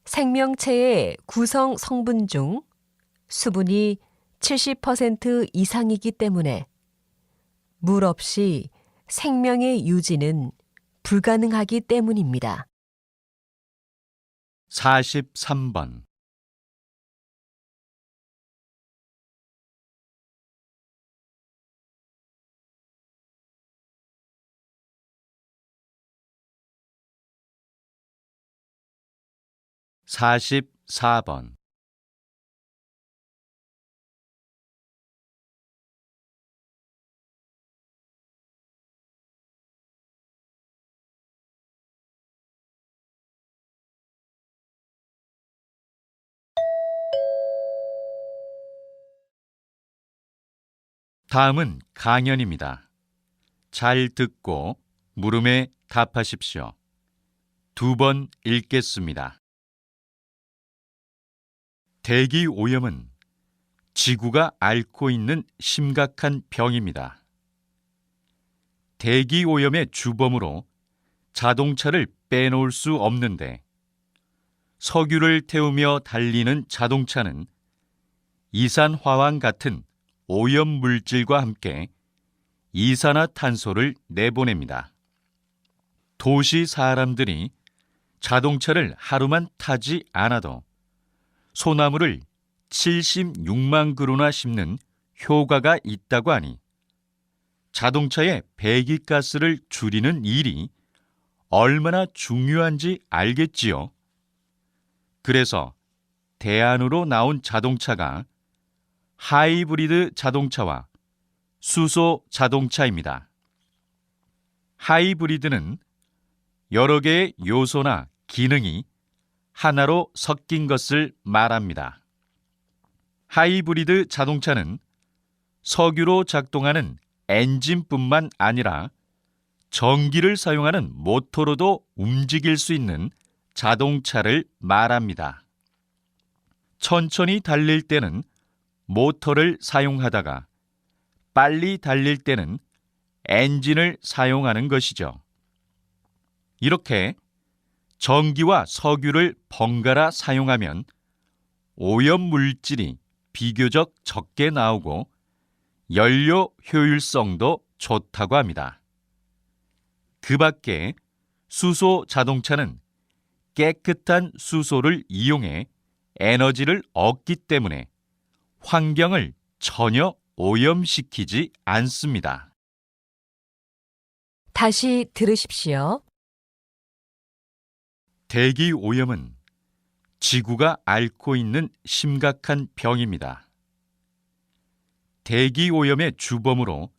생명체의 구성 성분 중 수분이 70% 이상이기 때문에 물 없이 생명의 유지는 불가능하기 때문입니다. 43번. 44번. 다음은 강연입니다. 잘 듣고 물음에 답하십시오. 2번 읽겠습니다. 대기 오염은 지구가 앓고 있는 심각한 병입니다. 대기 오염의 주범으로 자동차를 빼놓을 수 없는데 석유를 태우며 달리는 자동차는 이산화황 같은 오염 물질과 함께 이산화탄소를 내보냅니다. 도시 사람들이 자동차를 하루만 타지 않아도 소나무를 76만 그루나 심는 효과가 있다고 하니 자동차의 배기가스를 줄이는 일이 얼마나 중요한지 알겠지요. 그래서 대안으로 나온 자동차가 하이브리드 자동차와 수소 자동차입니다. 하이브리드는 여러 개의 요소나 기능이 하나로 섞인 것을 말합니다. 하이브리드 자동차는 석유로 작동하는 엔진뿐만 아니라 전기를 사용하는 모터로도 움직일 수 있는 자동차를 말합니다. 천천히 달릴 때는 모터를 사용하다가 빨리 달릴 때는 엔진을 사용하는 것이죠. 이렇게 전기와 석유를 번갈아 사용하면 오염 물질이 비교적 적게 나오고 연료 효율성도 좋다고 합니다. 그 밖에 수소 자동차는 깨끗한 수소를 이용해 에너지를 얻기 때문에 환경을 전혀 오염시키지 않습니다. 다시 들으십시오. 대기 오염은 지구가 앓고 있는 심각한 병입니다. 대기 오염의 주범으로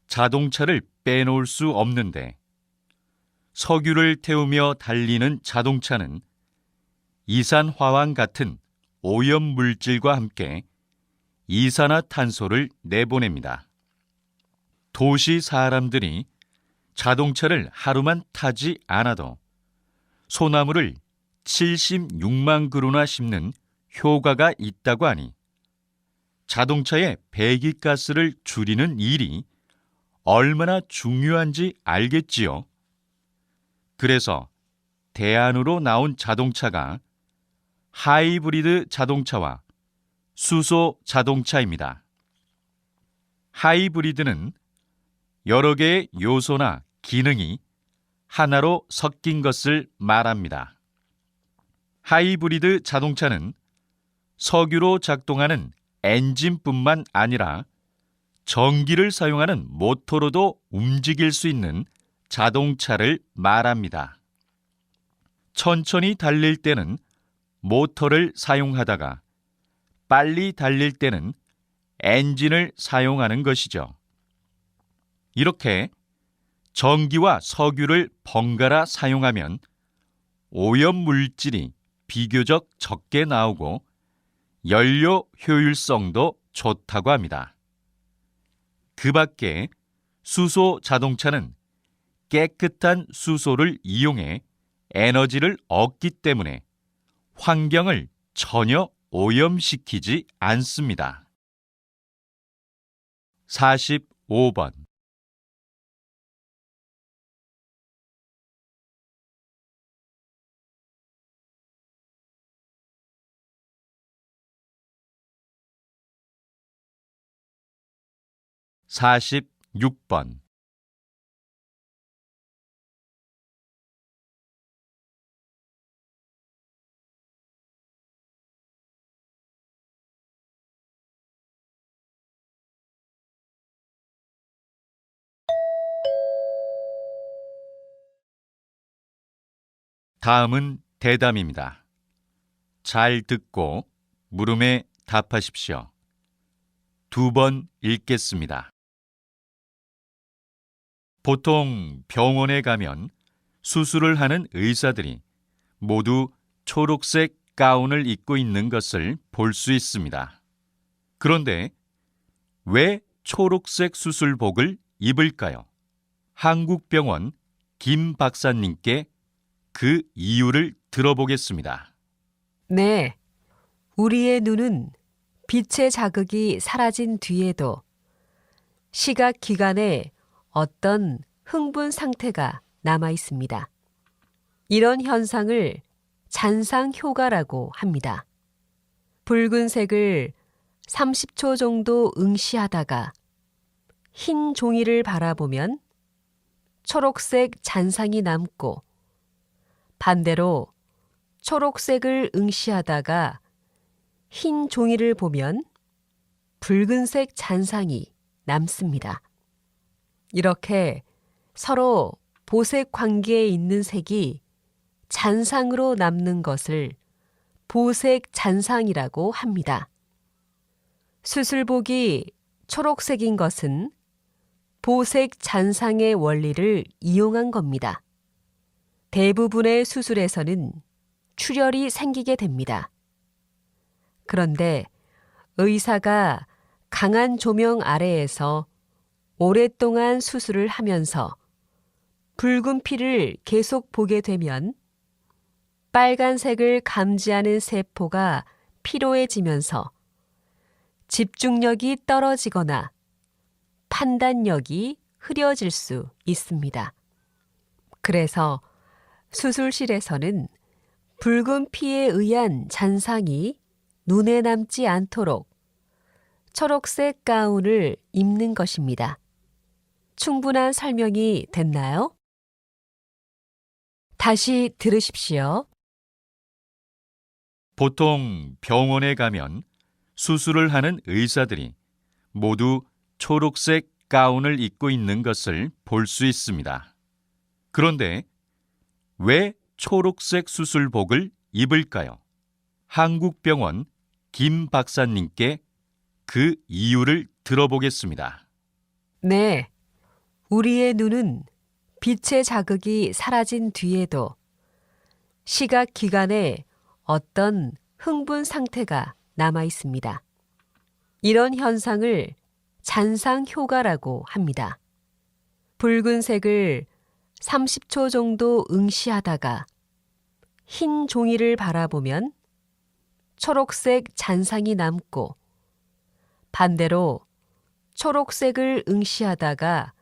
자동차를 빼놓을 수 없는데 석유를 태우며 달리는 자동차는 이산화황 같은 오염 물질과 함께 이산화탄소를 내보냅니다. 도시 사람들이 자동차를 하루만 타지 않아도 소나무를 76만 그루나 심는 효과가 있다고 하니 자동차의 배기가스를 줄이는 일이 얼마나 중요한지 알겠지요. 그래서 대안으로 나온 자동차가 하이브리드 자동차와 수소 자동차입니다. 하이브리드는 여러 개의 요소나 기능이 하나로 섞인 것을 말합니다. 하이브리드 자동차는 석유로 작동하는 엔진뿐만 아니라 전기를 사용하는 모터로도 움직일 수 있는 자동차를 말합니다. 천천히 달릴 때는 모터를 사용하다가 빨리 달릴 때는 엔진을 사용하는 것이죠. 이렇게 전기와 석유를 번갈아 사용하면 오염 물질이 비교적 적게 나오고 연료 효율성도 좋다고 합니다. 그 밖에 수소 자동차는 깨끗한 수소를 이용해 에너지를 얻기 때문에 환경을 전혀 오염시키지 않습니다. 45번. (46번) 다음은 대담입니다. 잘 듣고 물음에 답하십시오. 2번 읽겠습니다. 보통 병원에 가면 수술을 하는 의사들이 모두 초록색 가운을 입고 있는 것을 볼 수 있습니다. 그런데 왜 초록색 수술복을 입을까요? 한국병원 김 박사님께 그 이유를 들어보겠습니다. 네, 우리의 눈은 빛의 자극이 사라진 뒤에도 시각 기관에 어떤 흥분 상태가 남아 있습니다. 이런 현상을 잔상 효과라고 합니다. 붉은색을 30초 정도 응시하다가 흰 종이를 바라보면 초록색 잔상이 남고, 반대로 초록색을 응시하다가 흰 종이를 보면 붉은색 잔상이 남습니다. 이렇게 서로 보색 관계에 있는 색이 잔상으로 남는 것을 보색 잔상이라고 합니다. 수술복이 초록색인 것은 보색 잔상의 원리를 이용한 겁니다. 대부분의 수술에서는 출혈이 생기게 됩니다. 그런데 의사가 강한 조명 아래에서 오랫동안 수술을 하면서 붉은 피를 계속 보게 되면 빨간색을 감지하는 세포가 피로해지면서 집중력이 떨어지거나 판단력이 흐려질 수 있습니다. 그래서 수술실에서는 붉은 피에 의한 잔상이 눈에 남지 않도록 초록색 가운을 입는 것입니다. 충분한 설명이 됐나요? 다시 들으십시오. 보통 병원에 가면 수술을 하는 의사들이 모두 초록색 가운을 입고 있는 것을 볼 수 있습니다. 그런데 왜 초록색 수술복을 입을까요? 한국병원 김 박사님께 그 이유를 들어보겠습니다. 네, 우리의 눈은 빛의 자극이 사라진 뒤에도 시각 기관에 어떤 흥분 상태가 남아 있습니다. 이런 현상을 잔상 효과라고 합니다. 붉은색을 30초 정도 응시하다가 흰 종이를 바라보면 초록색 잔상이 남고, 반대로 초록색을 응시하다가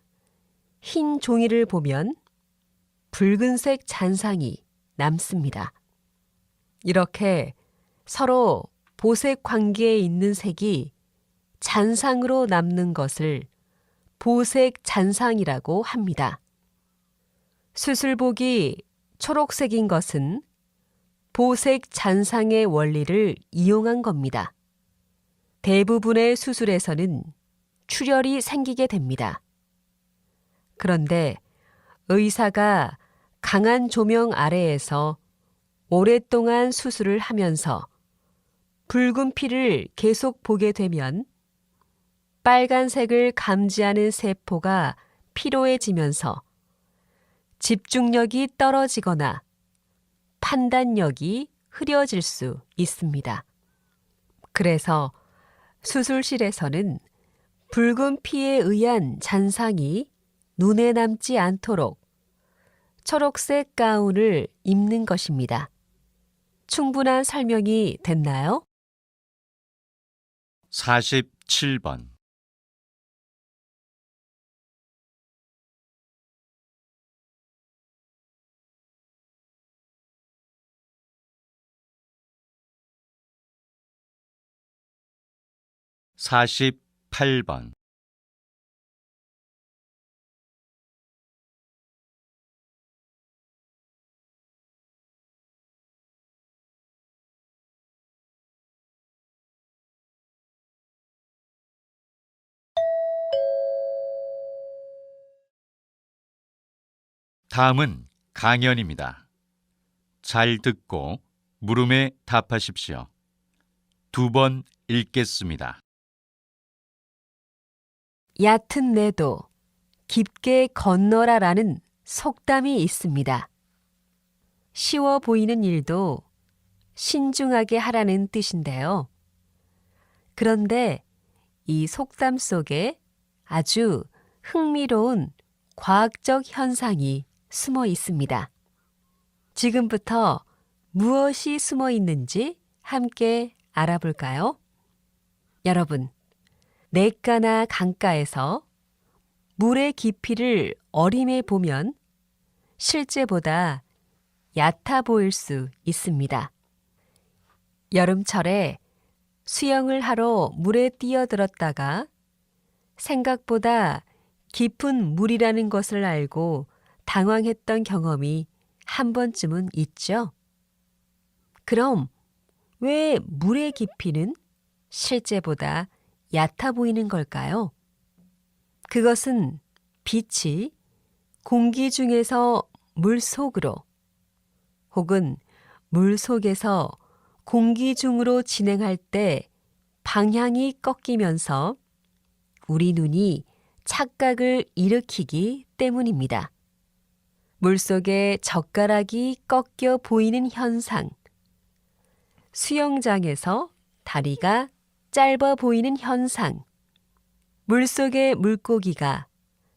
흰 종이를 보면 붉은색 잔상이 남습니다. 이렇게 서로 보색 관계에 있는 색이 잔상으로 남는 것을 보색 잔상이라고 합니다. 수술복이 초록색인 것은 보색 잔상의 원리를 이용한 겁니다. 대부분의 수술에서는 출혈이 생기게 됩니다. 그런데 의사가 강한 조명 아래에서 오랫동안 수술을 하면서 붉은 피를 계속 보게 되면 빨간색을 감지하는 세포가 피로해지면서 집중력이 떨어지거나 판단력이 흐려질 수 있습니다. 그래서 수술실에서는 붉은 피에 의한 잔상이 눈에 남지 않도록 초록색 가운을 입는 것입니다. 충분한 설명이 됐나요? 47번. 사십팔 번. 다음은 강연입니다. 잘 듣고 물음에 답하십시오. 2번 읽겠습니다. 얕은 내도 깊게 건너라라는 속담이 있습니다. 쉬워 보이는 일도 신중하게 하라는 뜻인데요. 그런데 이 속담 속에 아주 흥미로운 과학적 현상이 숨어 있습니다. 지금부터 무엇이 숨어 있는지 함께 알아볼까요? 여러분, 냇가나 강가에서 물의 깊이를 어림해 보면 실제보다 얕아 보일 수 있습니다. 여름철에 수영을 하러 물에 뛰어들었다가 생각보다 깊은 물이라는 것을 알고 당황했던 경험이 한 번쯤은 있죠. 그럼 왜 물의 깊이는 실제보다 얕아 보이는 걸까요? 그것은 빛이 공기 중에서 물 속으로 혹은 물 속에서 공기 중으로 진행할 때 방향이 꺾이면서 우리 눈이 착각을 일으키기 때문입니다. 물속에 젓가락이 꺾여 보이는 현상, 수영장에서 다리가 짧아 보이는 현상, 물속의 물고기가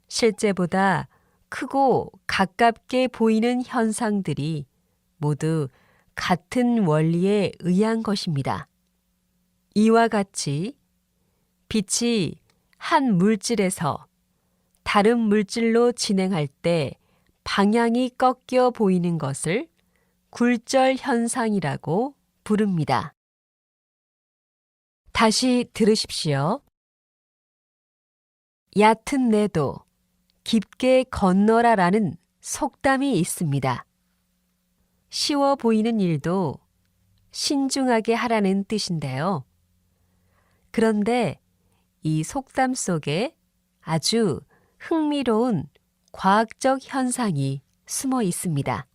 실제보다 크고 가깝게 보이는 현상들이 모두 같은 원리에 의한 것입니다. 이와 같이 빛이 한 물질에서 다른 물질로 진행할 때 방향이 꺾여 보이는 것을 굴절 현상이라고 부릅니다. 다시 들으십시오. 얕은 내도 깊게 건너라라는 속담이 있습니다. 쉬워 보이는 일도 신중하게 하라는 뜻인데요. 그런데 이 속담 속에 아주 흥미로운 과학적 현상이 숨어 있습니다.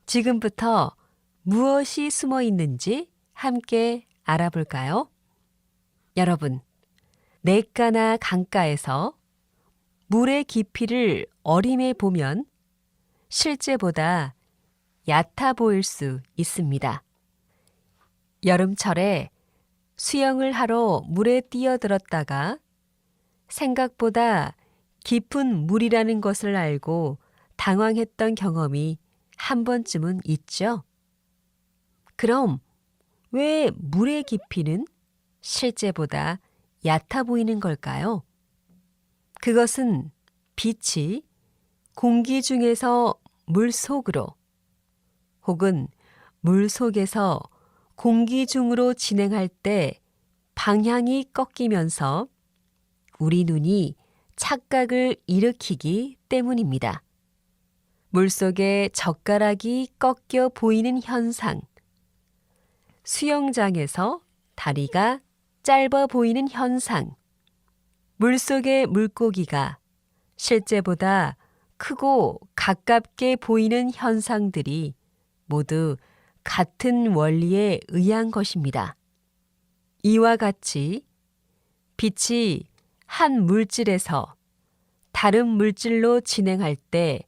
지금부터 무엇이 숨어 있는지 함께 알아볼까요? 여러분, 냇가나 강가에서 물의 깊이를 어림해 보면 실제보다 얕아 보일 수 있습니다. 여름철에 수영을 하러 물에 뛰어들었다가 생각보다 깊은 물이라는 것을 알고 당황했던 경험이 한 번쯤은 있죠. 그럼 왜 물의 깊이는 실제보다 얕아 보이는 걸까요? 그것은 빛이 공기 중에서 물 속으로 혹은 물 속에서 공기 중으로 진행할 때 방향이 꺾이면서 우리 눈이 착각을 일으키기 때문입니다. 물속에 젓가락이 꺾여 보이는 현상, 수영장에서 다리가 짧아 보이는 현상, 물속의 물고기가 실제보다 크고 가깝게 보이는 현상들이 모두 같은 원리에 의한 것입니다. 이와 같이 빛이 한 물질에서 다른 물질로 진행할 때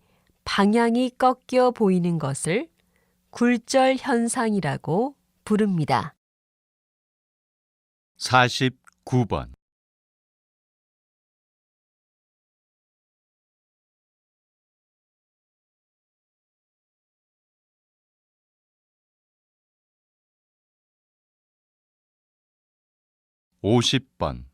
방향이 꺾여 보이는 것을 굴절 현상이라고 부릅니다. 49번. (50번)